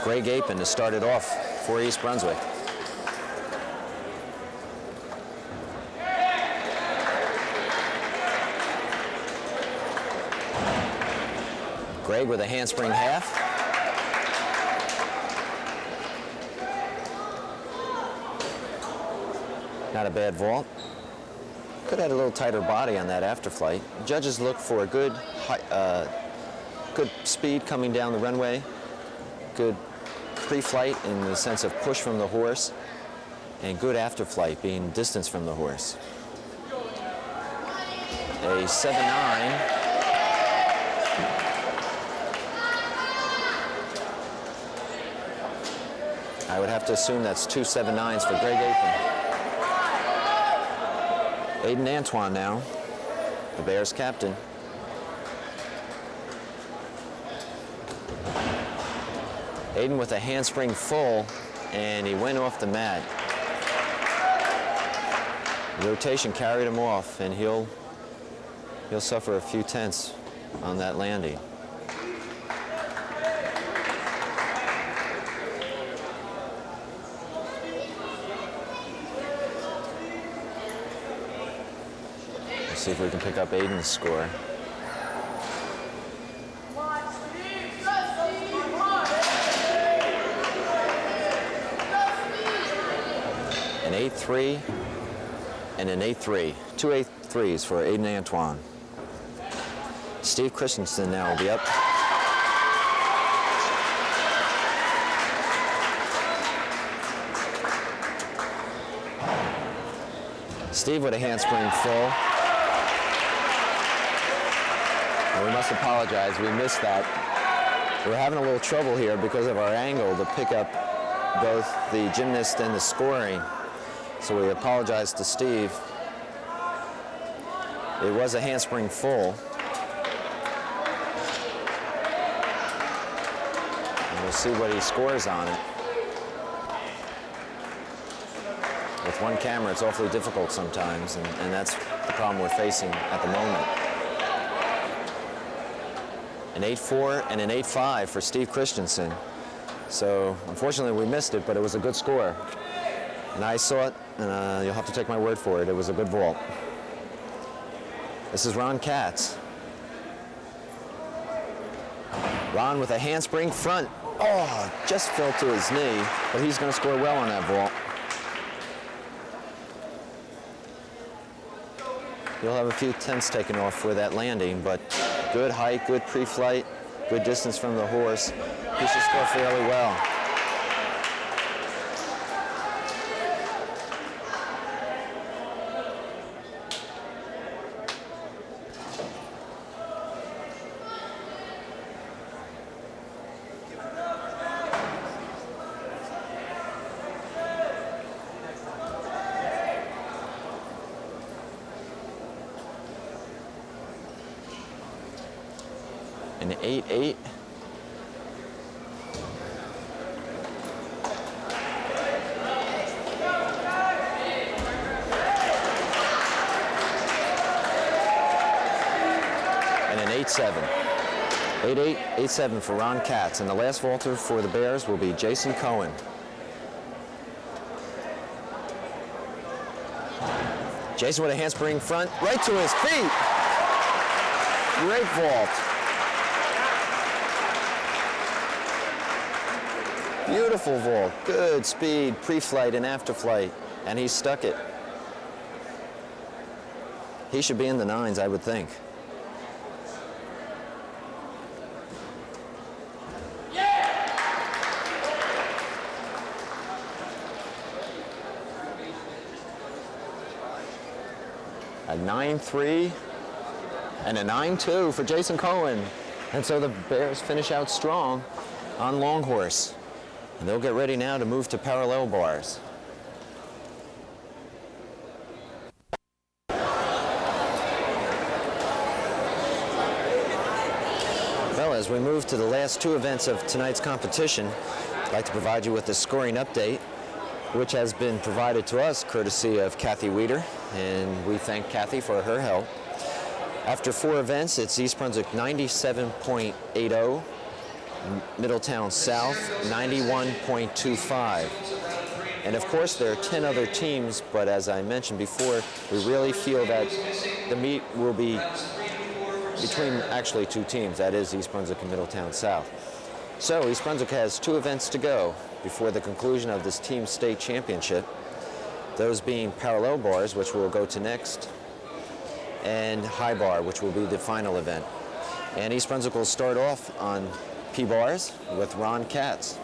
Greg Apin to start it off for East Brunswick. Greg with a handspring half. Not a bad vault. Could have had a little tighter body on that afterflight. Judges look for a good good speed coming down the runway, good pre-flight in the sense of push from the horse, and good after-flight, being distance from the horse. A 7-9. I would have to assume that's 2 7-9s for Greg Apin. Aiden Antoine now, the Bears captain. Aiden with a handspring full, and he went off the mat. The rotation carried him off, and he'll suffer a few tenths on that landing. Let's see if we can pick up Aiden's score. An 8-3 and an 8-3. 2 8-3s for Aiden Antoine. Steve Christensen now will be up. Steve with a handspring full. We must apologize, we missed that. We're having a little trouble here because of our angle to pick up both the gymnast and the scoring. So we apologize to Steve. It was a handspring full. And we'll see what he scores on it. With one camera, it's awfully difficult sometimes, and that's the problem we're facing at the moment. An 8-4 and an 8-5 for Steve Christensen. So unfortunately we missed it, but it was a good score. And I saw it, and you'll have to take my word for it. It was a good vault. This is Ron Katz. Ron with a handspring front. Oh, just fell to his knee, but he's going to score well on that vault. You'll have a few tenths taken off for that landing, but good height, good pre-flight, good distance from the horse. He should score fairly well. An 8-8. And an 8-7. 8-8, 8-7 for Ron Katz. And the last vaulter for the Bears will be Jason Cohen. Jason with a handspring front, right to his feet. Great vault. Beautiful vault, good speed, pre-flight and after-flight, and he stuck it. He should be in the 9s, I would think. A 9-3 and a 9-2 for Jason Cohen. And so the Bears finish out strong on long horse. And they'll get ready now to move to parallel bars. Well, as we move to the last two events of tonight's competition, I'd like to provide you with the scoring update, which has been provided to us courtesy of Kathy Weeder, and we thank Kathy for her help. After 4 events, it's East Brunswick 97.80, Middletown South 91.25. And of course there are 10 other teams, but as I mentioned before, we really feel that the meet will be between actually 2 teams, that is East Brunswick and Middletown South. So East Brunswick has 2 events to go before the conclusion of this team state championship, those being parallel bars, which we'll go to next, and high bar, which will be the final event. And East Brunswick will start off on P-bars with Ron Katz.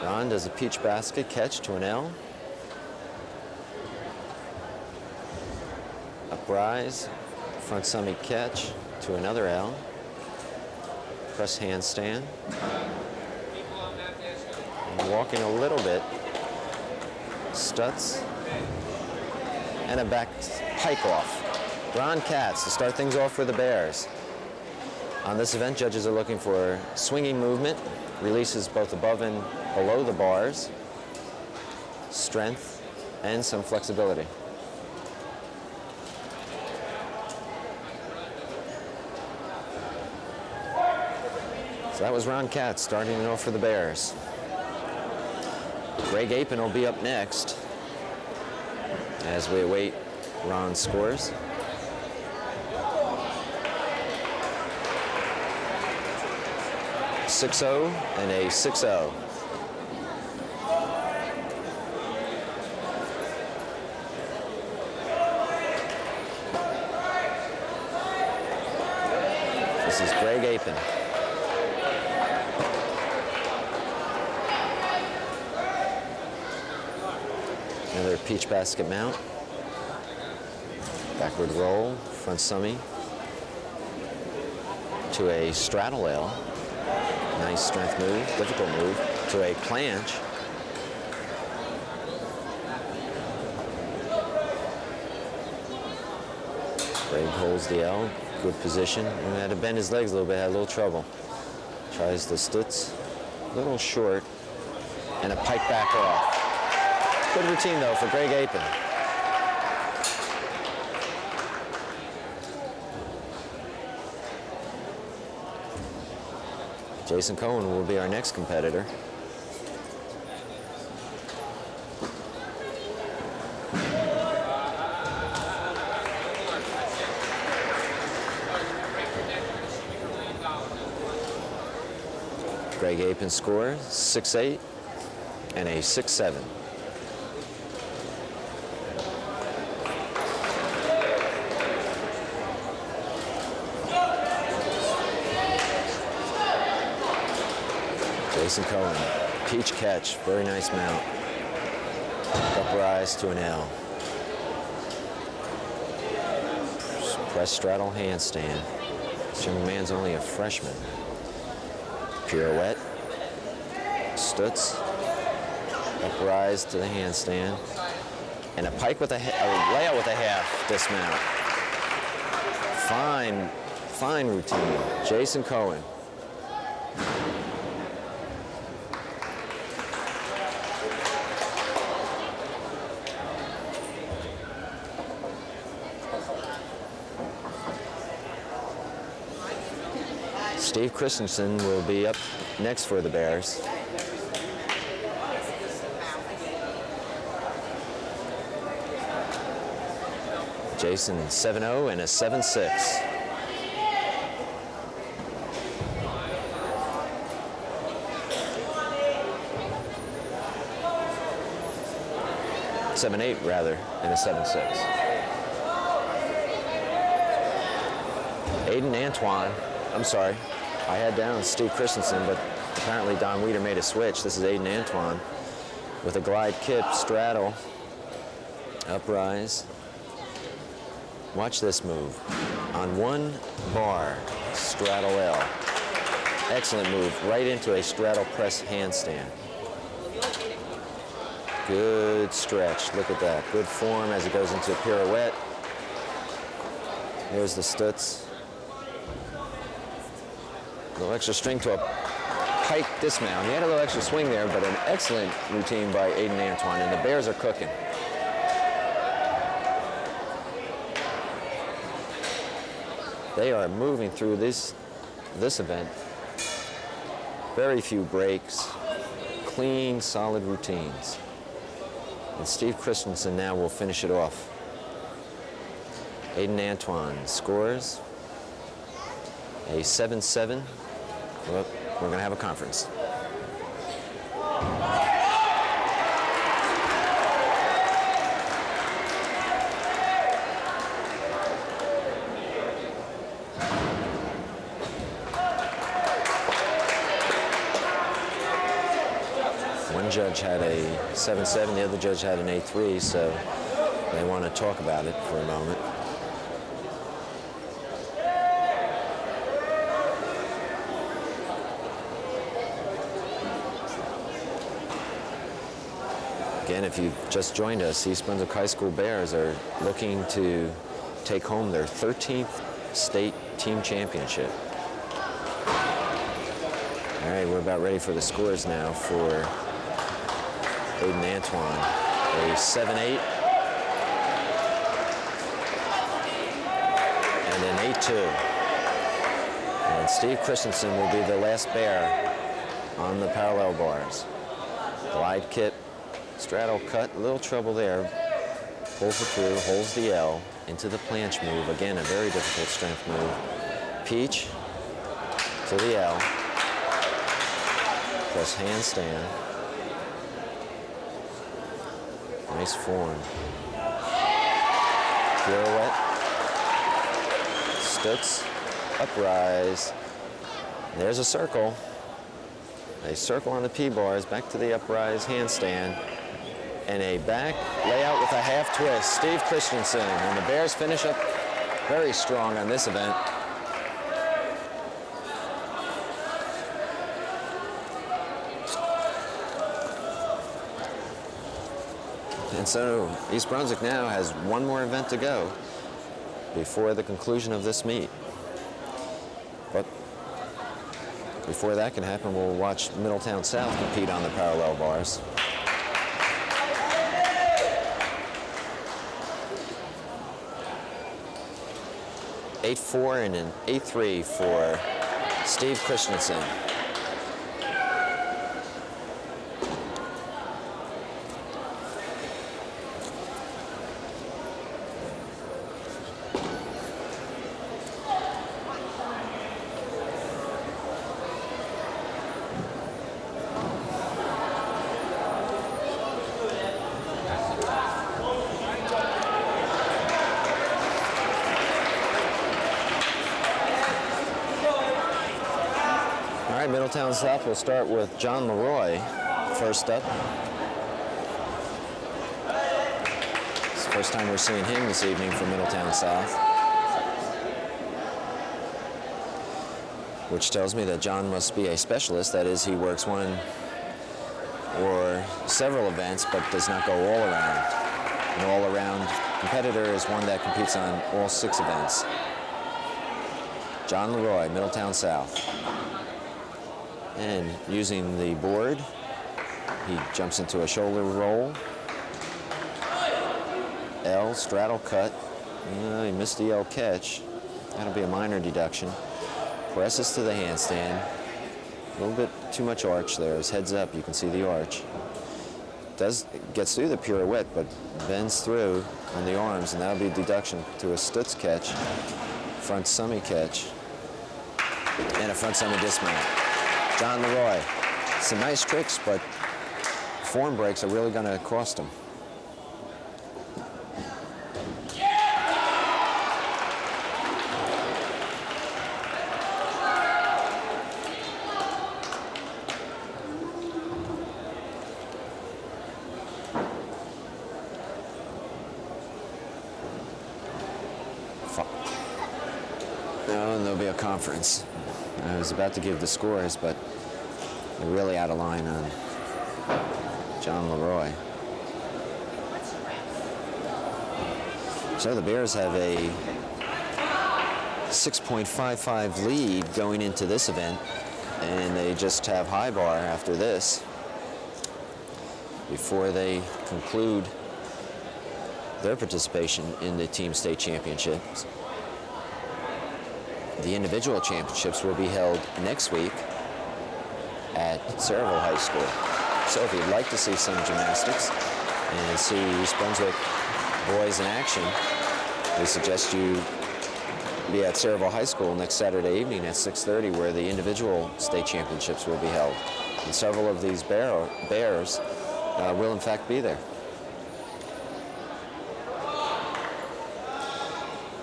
Ron does a peach basket catch to an L. Uprise, front summy catch to another L. Press handstand. And walking a little bit. Stutz. And a back pike off. Ron Katz to start things off for the Bears. On this event, judges are looking for swinging movement, releases both above and below the bars, strength, and some flexibility. So that was Ron Katz starting it off for the Bears. Greg Apin will be up next as we await Ron's scores. 6-0 and a 6-0. This is Greg Apin. Another peach basket mount. Backward roll, front summy, to a straddle L. Nice strength move, difficult move, to a planche. Greg holds the L, good position. And had to bend his legs a little bit, had a little trouble. Tries the stutz, a little short, and a pike back off. Good routine though for Greg Apin. Jason Cohen will be our next competitor. Greg Apin score 6'8" and a 6'7". Jason Cohen, peach catch, very nice mount. Uprise to an L. Press straddle handstand. This young man's only a freshman. Pirouette, stutz, uprise to the handstand, and a pike with a layout with a half dismount. Fine routine. Jason Cohen. Steve Christensen will be up next for the Bears. Jason 7'0" and a 7'6". (7'8" rather, and a 7'6". Aiden Antoine, I'm sorry. I had down Steve Christensen, but apparently Don Weider made a switch. This is Aiden Antoine with a glide kip, straddle, uprise. Watch this move. On one bar, straddle L. Excellent move, right into a straddle press handstand. Good stretch, look at that. Good form as it goes into a pirouette. There's the stutz. A little extra string to a pike dismount. He had a little extra swing there, but an excellent routine by Aiden Antoine, and the Bears are cooking. They are moving through this event. Very few breaks, clean, solid routines. And Steve Christensen now will finish it off. Aiden Antoine scores a 7'7". Well, we're going to have a conference. One judge had a 7'7", the other judge had an 8'3", so they want to talk about it for a moment. Again, if you've just joined us, East Brunswick High School Bears are looking to take home their 13th state team championship. All right, we're about ready for the scores now for Aiden Antoine. A 7'8" and an 8'2". And Steve Christensen will be the last Bear on the parallel bars. Glide kip. Straddle cut, a little trouble there. Pulls it through, holds the L into the planche move. Again, a very difficult strength move. Peach to the L. Press handstand. Nice form. Pirouette. Stutz. Uprise. There's a circle. A circle on the P-bars, back to the uprise handstand. and a back layout with a half twist. Steve Christensen, and the Bears finish up very strong on this event. And so East Brunswick now has one more event to go before the conclusion of this meet. But before that can happen, we'll watch Middletown South compete on the parallel bars. (8-4) and an 8-3 for Steve Christensen. All right, Middletown South will start with John Leroy first up. It's the first time we're seeing him this evening for Middletown South, which tells me that John must be a specialist. That is, he works one or several events, but does not go all around. An all-around competitor is one that competes on all 6 events. John Leroy, Middletown South. And using the board, he jumps into a shoulder roll. L, straddle cut. He missed the L catch. That'll be a minor deduction. Presses to the handstand. A little bit too much arch there. His head's up, you can see the arch. Gets through the pirouette, but bends through on the arms, and that'll be a deduction to a Stutz catch, front summy catch, and a front summy dismount. John Leroy, some nice tricks, but form breaks are really going to cost him. No, and there'll be a conference. I was about to give the scores, but they're really out of line on John Leroy. So the Bears have a 6.55 lead going into this event, and they just have high bar after this before they conclude their participation in the team state championships. The individual championships will be held next week at Saraville High School. So if you'd like to see some gymnastics and see East Brunswick boys in action, we suggest you be at Saraville High School next Saturday evening at 6:30, where the individual state championships will be held. And several of these bears will in fact be there.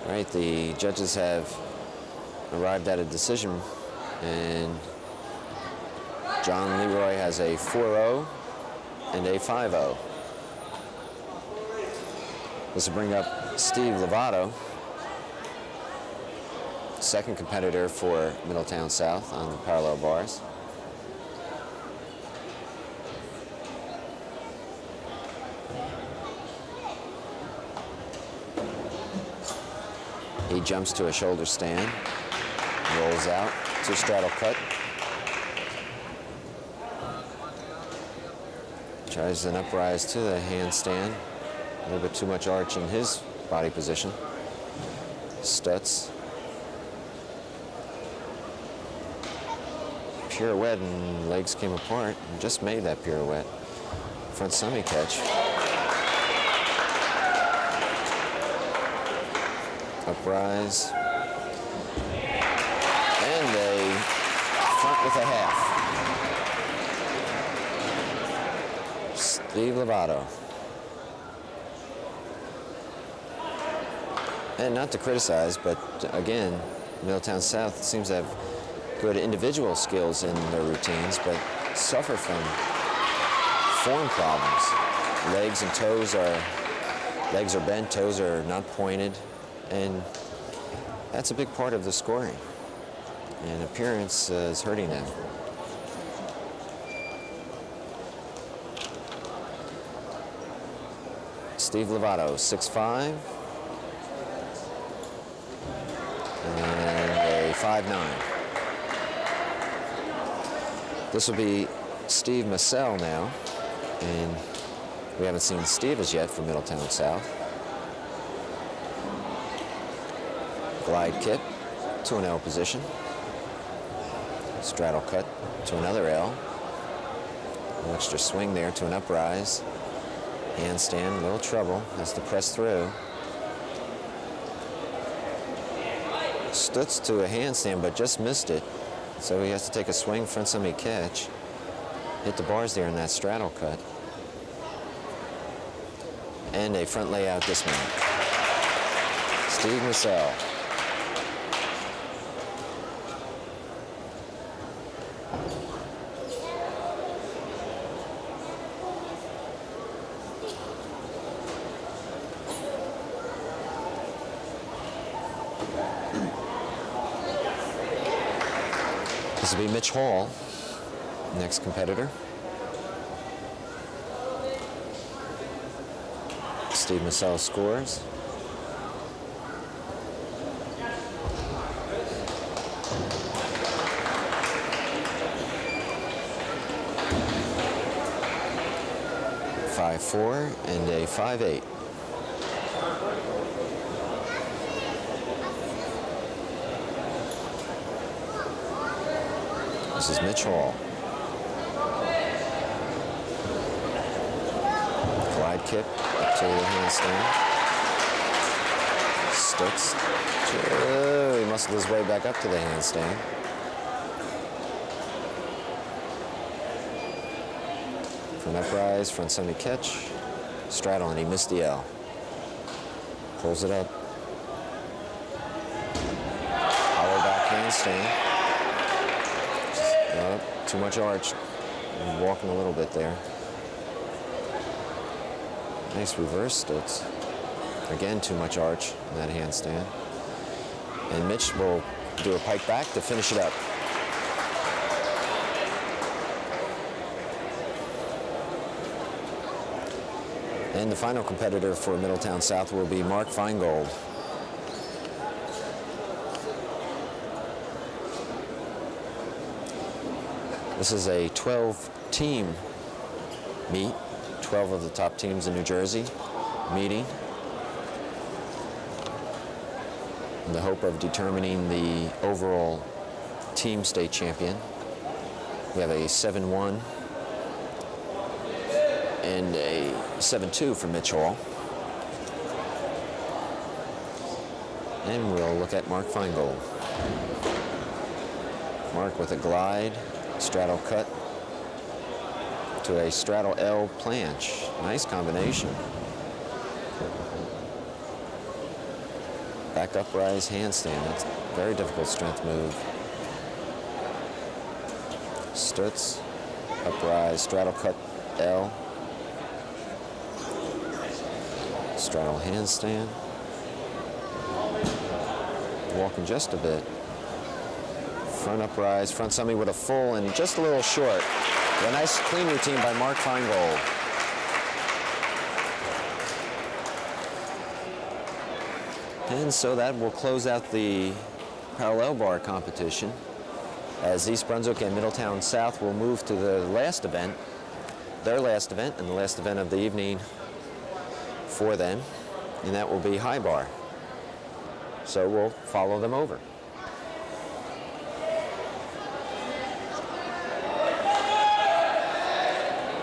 All right, the judges have arrived at a decision, and John Leroy has a 4-0 and a 5-0. This will bring up Steve Lovato, second competitor for Middletown South on the parallel bars. He jumps to a shoulder stand, rolls out to straddle cut. Tries an uprise to the handstand. A little bit too much arch in his body position. Stutz. Pirouette, and legs came apart and just made that pirouette. Front summy catch. Uprise. And a front with a half. Steve Lovato. And not to criticize, but again, Middletown South seems to have good individual skills in their routines, but suffer from form problems. legs are bent, toes are not pointed, and that's a big part of the scoring. And appearance is hurting them. Steve Lovato, 6'5", and a 5'9". This will be Steve Massell now, and we haven't seen Steve as yet from Middletown South. Glide kick to an L position. Straddle cut to another L. An extra swing there to an uprise. Handstand, a little trouble, has to press through. Stutz to a handstand, but just missed it. So he has to take a swing, front semi catch. Hit the bars there in that straddle cut. And a front layout dismount. Steve Massell. This will be Mitch Hall, next competitor. Steve Massell scores. .54 and a 5'8". This is Mitch Hall. Glide kick up to the handstand. Stutz. He muscled his way back up to the handstand. From uprise, front semi catch. Straddle, and he missed the L. Pulls it up. Hollow back handstand. Too much arch. I'm walking a little bit there. Nice reverse Stutz. Again, too much arch in that handstand. And Mitch will do a pike back to finish it up. And the final competitor for Middletown South will be Mark Feingold. This is a 12-team meet, 12 of the top teams in New Jersey meeting in the hope of determining the overall team state champion. We have a 7-1 and a 7-2 for Mitch Hall. And we'll look at Mark Feingold. Mark with a glide. Straddle cut to a straddle L planche. Nice combination. Back uprise handstand. That's a very difficult strength move. Stutz, uprise, straddle cut L. Straddle handstand. Walking just a bit. Front uprise, front semi with a full and just a little short. A nice clean routine by Mark Feingold. And so that will close out the parallel bar competition, as East Brunswick and Middletown South will move to the last event, their last event, and the last event of the evening for them, and that will be high bar. So we'll follow them over.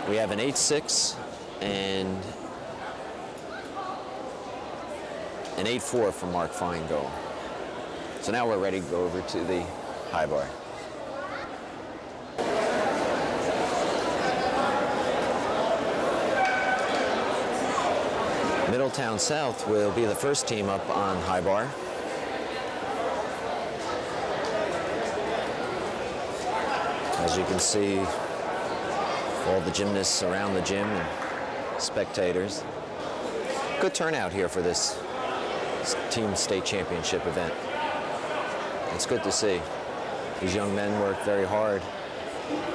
We have an 8-6 and an 8-4 from Mark Feingold. So now we're ready to go over to the high bar. Middletown South will be the first team up on high bar. As you can see, all the gymnasts around the gym and spectators. Good turnout here for this team state championship event. It's good to see. These young men work very hard.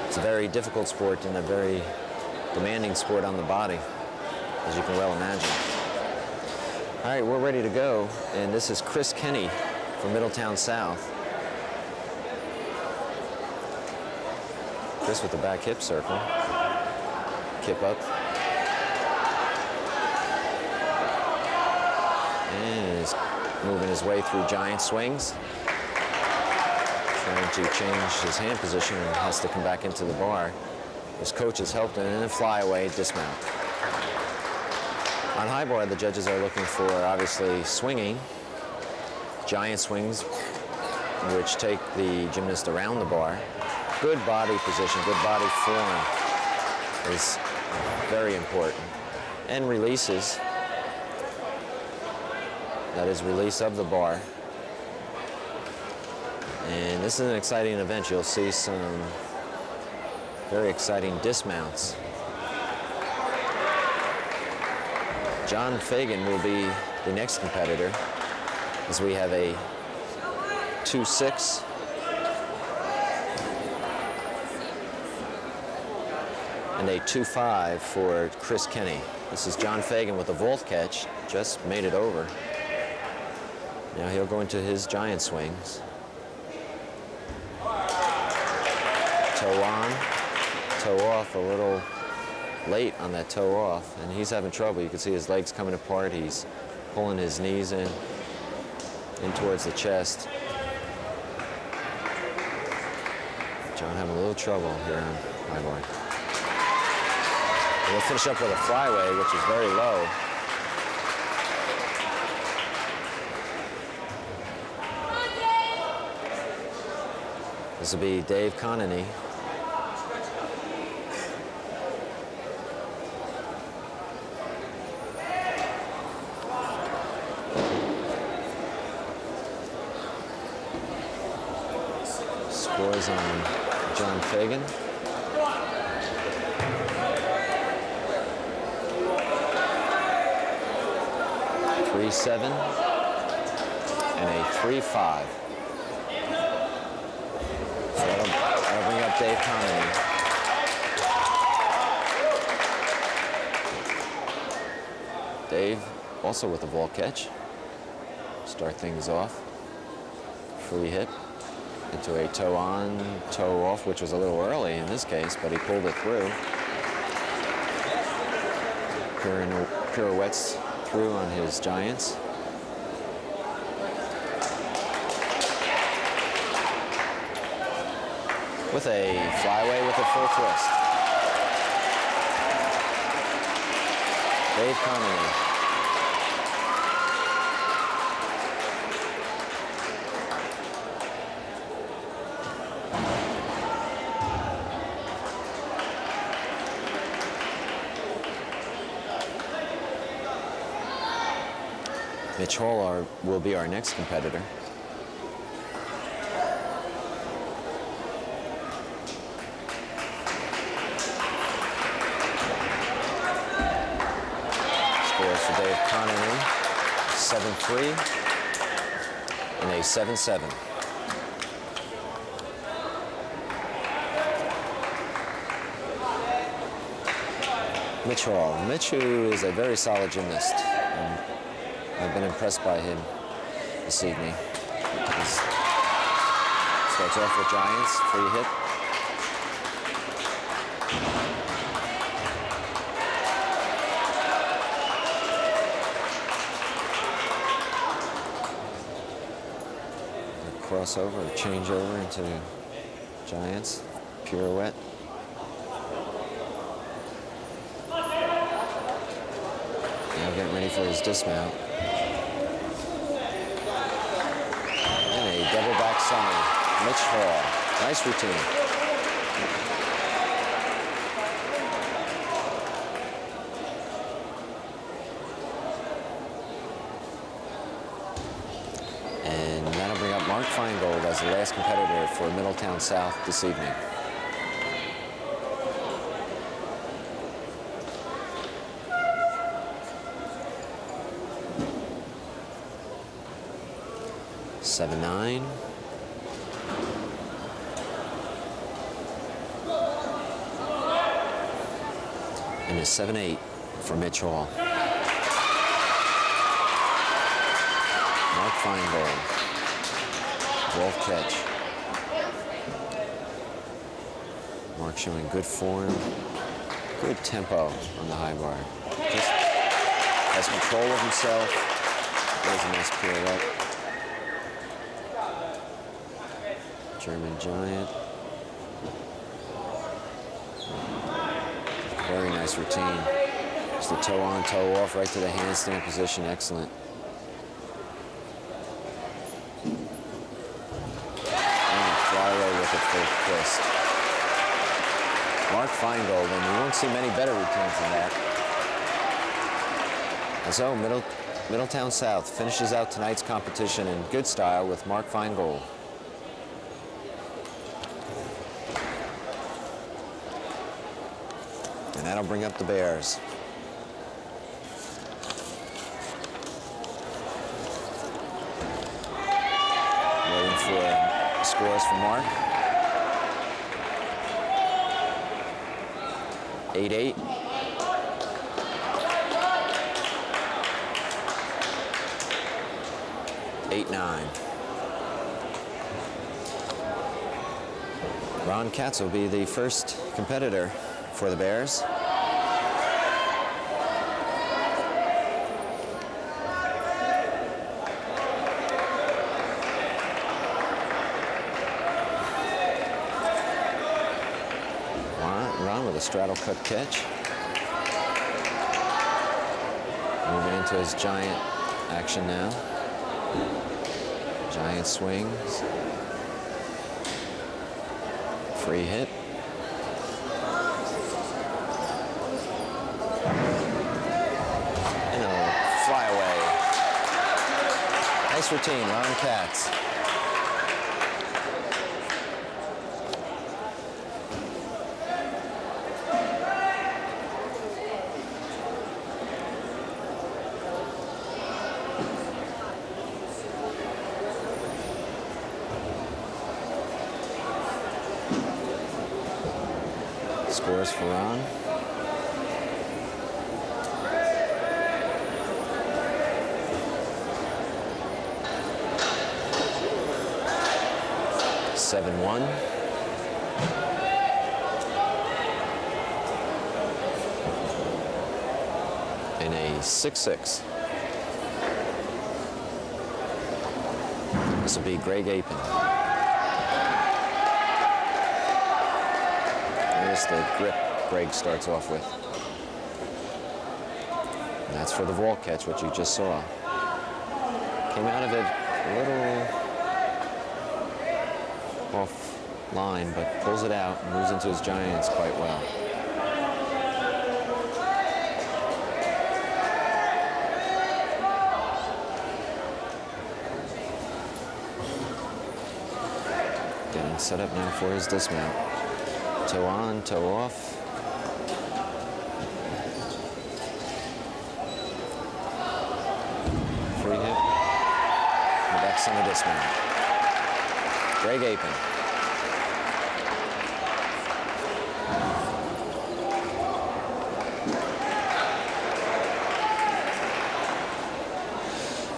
It's a very difficult sport and a very demanding sport on the body, as you can well imagine. All right, we're ready to go, and this is Chris Kenny from Middletown South. Chris with the back hip circle. Kip up. And is moving his way through giant swings. Trying to change his hand position and has to come back into the bar. His coach has helped him, and then fly away, dismount. On high bar, the judges are looking for, obviously, swinging, giant swings, which take the gymnast around the bar. Good body position, good body form is very important. And releases, that is release of the bar. And this is an exciting event. You'll see some very exciting dismounts. John Fagan will be the next competitor, as we have a 2-6. And a 2-5 for Chris Kenny. This is John Fagan with a vault catch, just made it over. Now he'll go into his giant swings. Toe on, toe off, a little late on that toe off, and he's having trouble. You can see his legs coming apart. He's pulling his knees in towards the chest. John having a little trouble here on high bar. We'll finish up with a flyway, which is very low. This will be Dave Connolly. Scores on John Fagan. 3-7 and a 3-5. So that'll bring up Dave Connolly. Dave also with a vault catch. Start things off. Free hit into a toe on, toe off, which was a little early in this case, but he pulled it through. Pirouettes through on his giants. With a flyway with a full twist. Dave Connolly. Mitch Hall will be our next competitor. Scores for Dave Connolly, 7-3 and a 7-7. Mitch Hall. Mitch, who is a very solid gymnast. I've been impressed by him this evening. He starts off with giants, free hit. A crossover, a changeover into giants, pirouette. Now getting ready for his dismount. Double back summer, Mitch Hall. Nice routine. And that'll bring up Mark Feingold as the last competitor for Middletown South this evening. 7-9. And a 7-8 for Mitch Hall. Mark Feingold. Wolf catch. Mark showing good form, good tempo on the high bar. Just has control of himself. There's a nice pirouette. German Giant. Very nice routine. Just a toe on, toe off, right to the handstand position. Excellent. And fly away with it for a twist. Mark Feingold, and you won't see many better routines than that. And so Middletown South finishes out tonight's competition in good style with Mark Feingold. And that'll bring up the Bears. Waiting for scores from Mark. 8-8. 8-9. Ron Katz will be the first competitor for the Bears. Ron with a straddle cut catch. Moving into his giant action now. Giant swings. Free hit. And a fly away. Nice routine, Ron Katz. Scores for Ron. Seven, 1. And a 6-6. This will be Greg Apin. There's the grip Greg starts off with. And that's for the vault catch, what you just saw. Came out of it a little off line, but pulls it out and moves into his giants quite well. Getting set up now for his dismount. Toe on, toe off. Free hit. And back on the dismount. Greg Apin.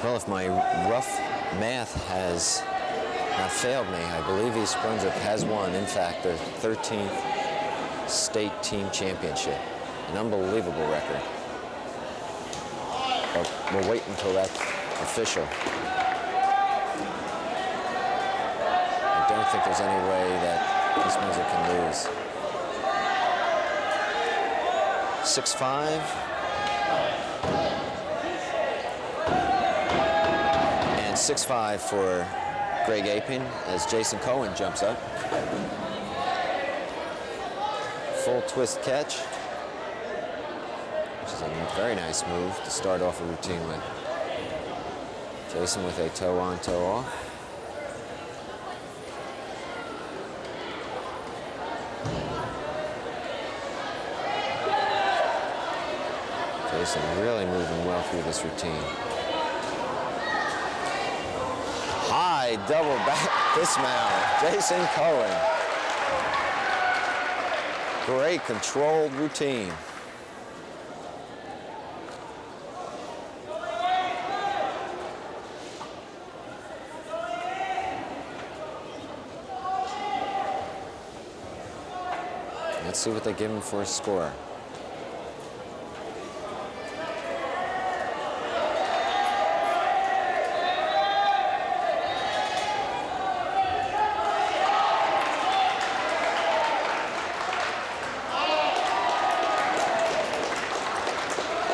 Well, if my rough math has not failed me, I believe East Brunswick has won, in fact, their 13th state team championship. An unbelievable record. But we'll wait until that's official. I don't think there's any way that East Brunswick can lose. 6-5. And 6-5 for Greg Apin as Jason Cohen jumps up. Full twist catch, which is a very nice move to start off a routine with. Jason with a toe on, toe off. Jason really moving well through this routine. High a double back dismount. Jason Cohen. Great controlled routine. Let's see what they give him for a score.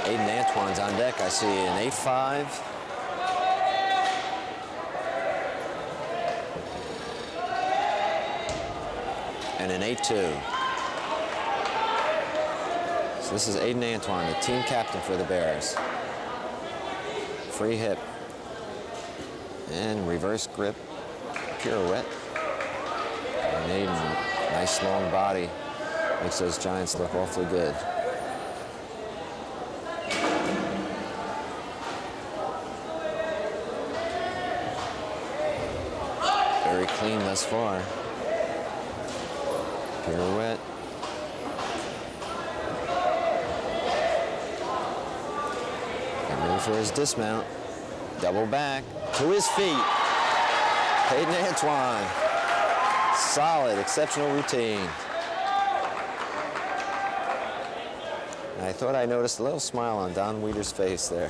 Aiden Antoine's on deck. I see an 8-5. And an 8-2. So this is Aiden Antoine, the team captain for the Bears. Free hip. And reverse grip. Pirouette. And Aiden, nice long body. Makes those Giants look awfully good. Very clean thus far. Pirouette. And ready for his dismount. Double back to his feet. Aiden Antoine. Solid, exceptional routine. And I thought I noticed a little smile on Don Weider's face there.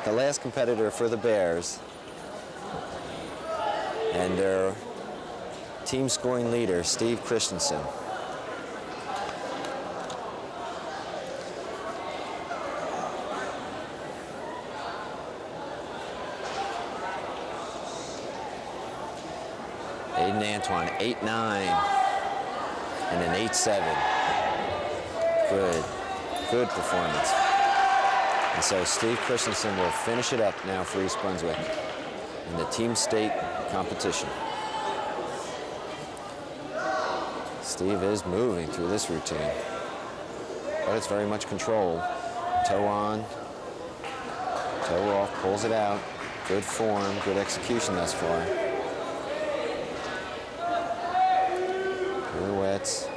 The last competitor for the Bears. And their team scoring leader, Steve Christensen. Aiden Antoine, 8-9 and an 8-7. Good performance. And so Steve Christensen will finish it up now for East Brunswick in the team state competition. Steve is moving through this routine, but it's very much controlled. Toe on, toe off, pulls it out. Good form, good execution thus far. Pirouettes.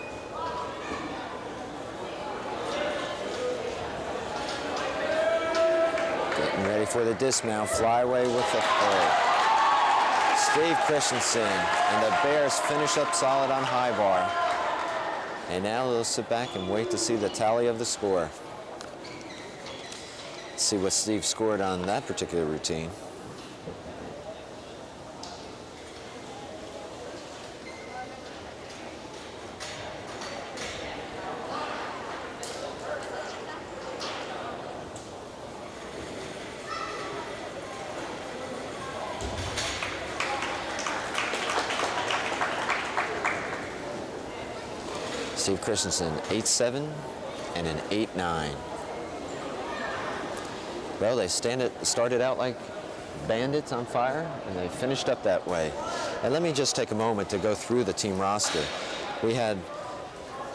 Getting ready for the dismount, flyaway with the third. Steve Christensen, and the Bears finish up solid on high bar. And now they'll sit back and wait to see the tally of the score. Let's see what Steve scored on that particular routine. Steve Christensen, 8-7 and an 8-9. Well, they started out like bandits on fire, and they finished up that way. And let me just take a moment to go through the team roster. We had,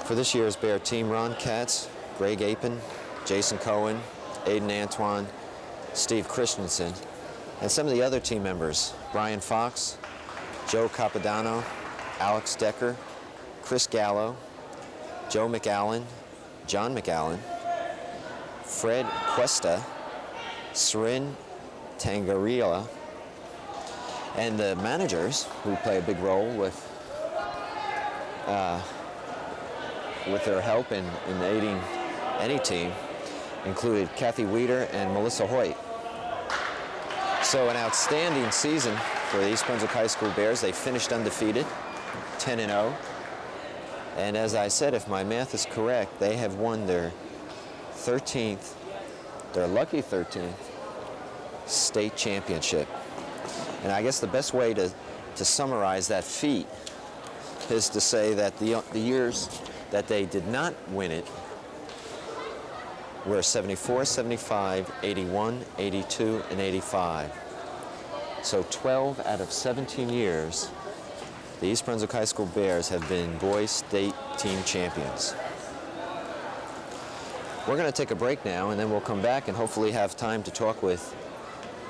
for this year's Bear team, Ron Katz, Greg Apin, Jason Cohen, Aiden Antoine, Steve Christensen, and some of the other team members, Brian Fox, Joe Capodanno, Alex Decker, Chris Gallo, Joe McAllen, John McAllen, Fred Cuesta, Srin Tangarila, and the managers, who play a big role with their help in aiding any team, included Kathy Weeder and Melissa Hoyt. So an outstanding season for the East Brunswick High School Bears. They finished undefeated, 10-0. And as I said, if my math is correct, they have won their 13th, their lucky 13th, state championship. And I guess the best way to summarize that feat is to say that the years that they did not win it were 74, 75, 81, 82, and 85. So 12 out of 17 years, the East Brunswick High School Bears have been boys state team champions. We're going to take a break now, and then we'll come back and hopefully have time to talk with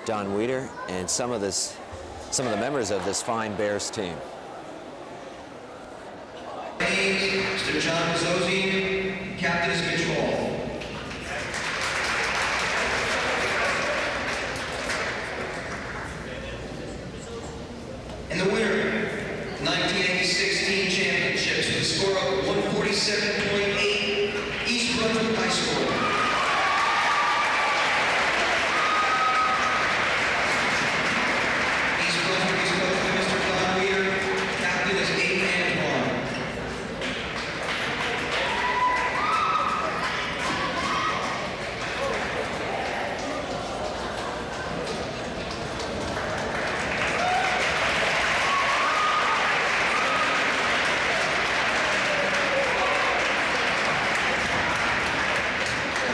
Don Weeder and some of the members of this fine Bears team. Mr. John Mazzosi, captain is control. And the winner, 1986 team championships with a score of 147.8, East Brunswick High School. East Brunswick is coached by Mr. Don Weeder, captain is Aiden Antoine.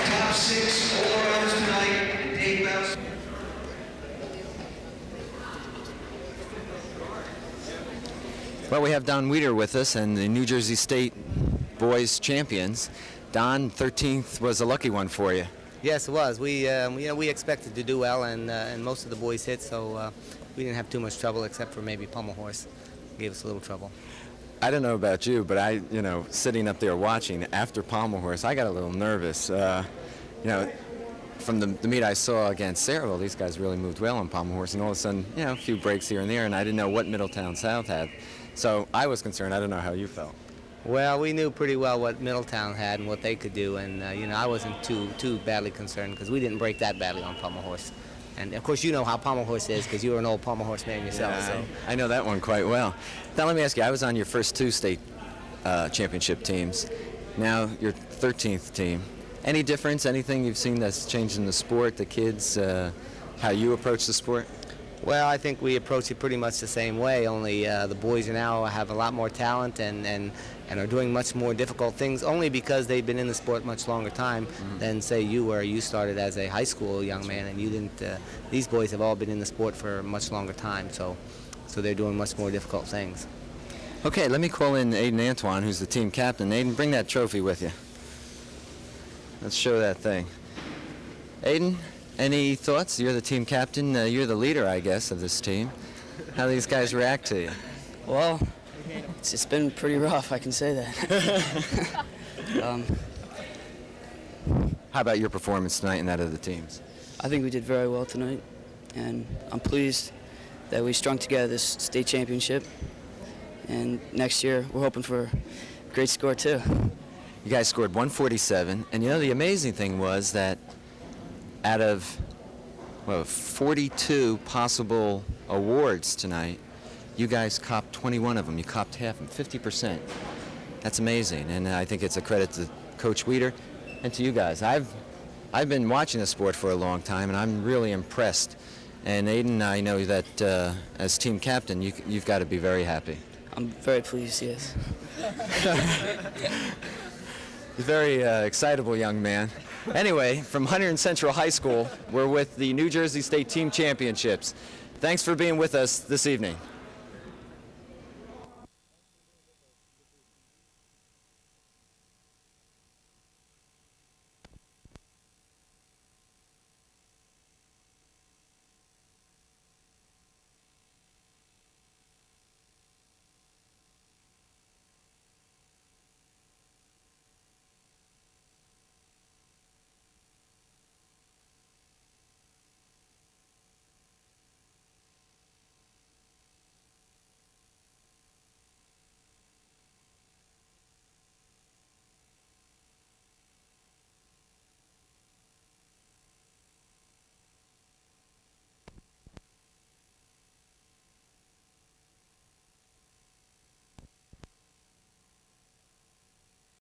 Top 6 all-arounders tonight, and Dave Mouse. Well, we have Don Weeder with us and the New Jersey State boys champions. Don, 13th was a lucky one for you. Yes, it was. We expected to do well, and most of the boys hit, so we didn't have too much trouble, except for maybe Pommel Horse gave us a little trouble. I don't know about you, but sitting up there watching after Pommel Horse, I got a little nervous. From the meet I saw against Sayreville, these guys really moved well on Pommel Horse, and all of a sudden, a few breaks here and there, and I didn't know what Middletown South had. So I was concerned. I don't know how you felt. Well, we knew pretty well what Middletown had and what they could do, and I wasn't too badly concerned because we didn't break that badly on Pommel Horse. And of course, you know how Pommel Horse is because you were an old Pommel Horse man yourself. Yeah, So I know that one quite well. Now let me ask you, I was on your first 2 state championship teams. Now your 13th team. Any difference, anything you've seen that's changed in the sport, the kids, how you approach the sport? Well, I think we approach it pretty much the same way, only the boys now have a lot more talent and are doing much more difficult things, only because they've been in the sport much longer time than, say, you were. You started as a high school young man, and you didn't. These boys have all been in the sport for a much longer time, so they're doing much more difficult things. Okay, let me call in Aiden Antoine, who's the team captain. Aiden, bring that trophy with you. Let's show that thing. Aiden, any thoughts? You're the team captain. You're the leader, I guess, of this team. How do these guys react to you? Well, it's been pretty rough, I can say that. How about your performance tonight and that of the teams? I think we did very well tonight, and I'm pleased that we strung together this state championship. And next year, we're hoping for a great score, too. You guys scored 147, and the amazing thing was that out of 42 possible awards tonight, you guys copped 21 of them. You copped half of them, 50%. That's amazing, and I think it's a credit to Coach Weeder and to you guys. I've been watching the sport for a long time, and I'm really impressed. And Aiden, I know that as team captain, you've got to be very happy. I'm very pleased, yes. He's a very excitable young man. Anyway, from Hunterdon Central High School, we're with the New Jersey State Team Championships. Thanks for being with us this evening.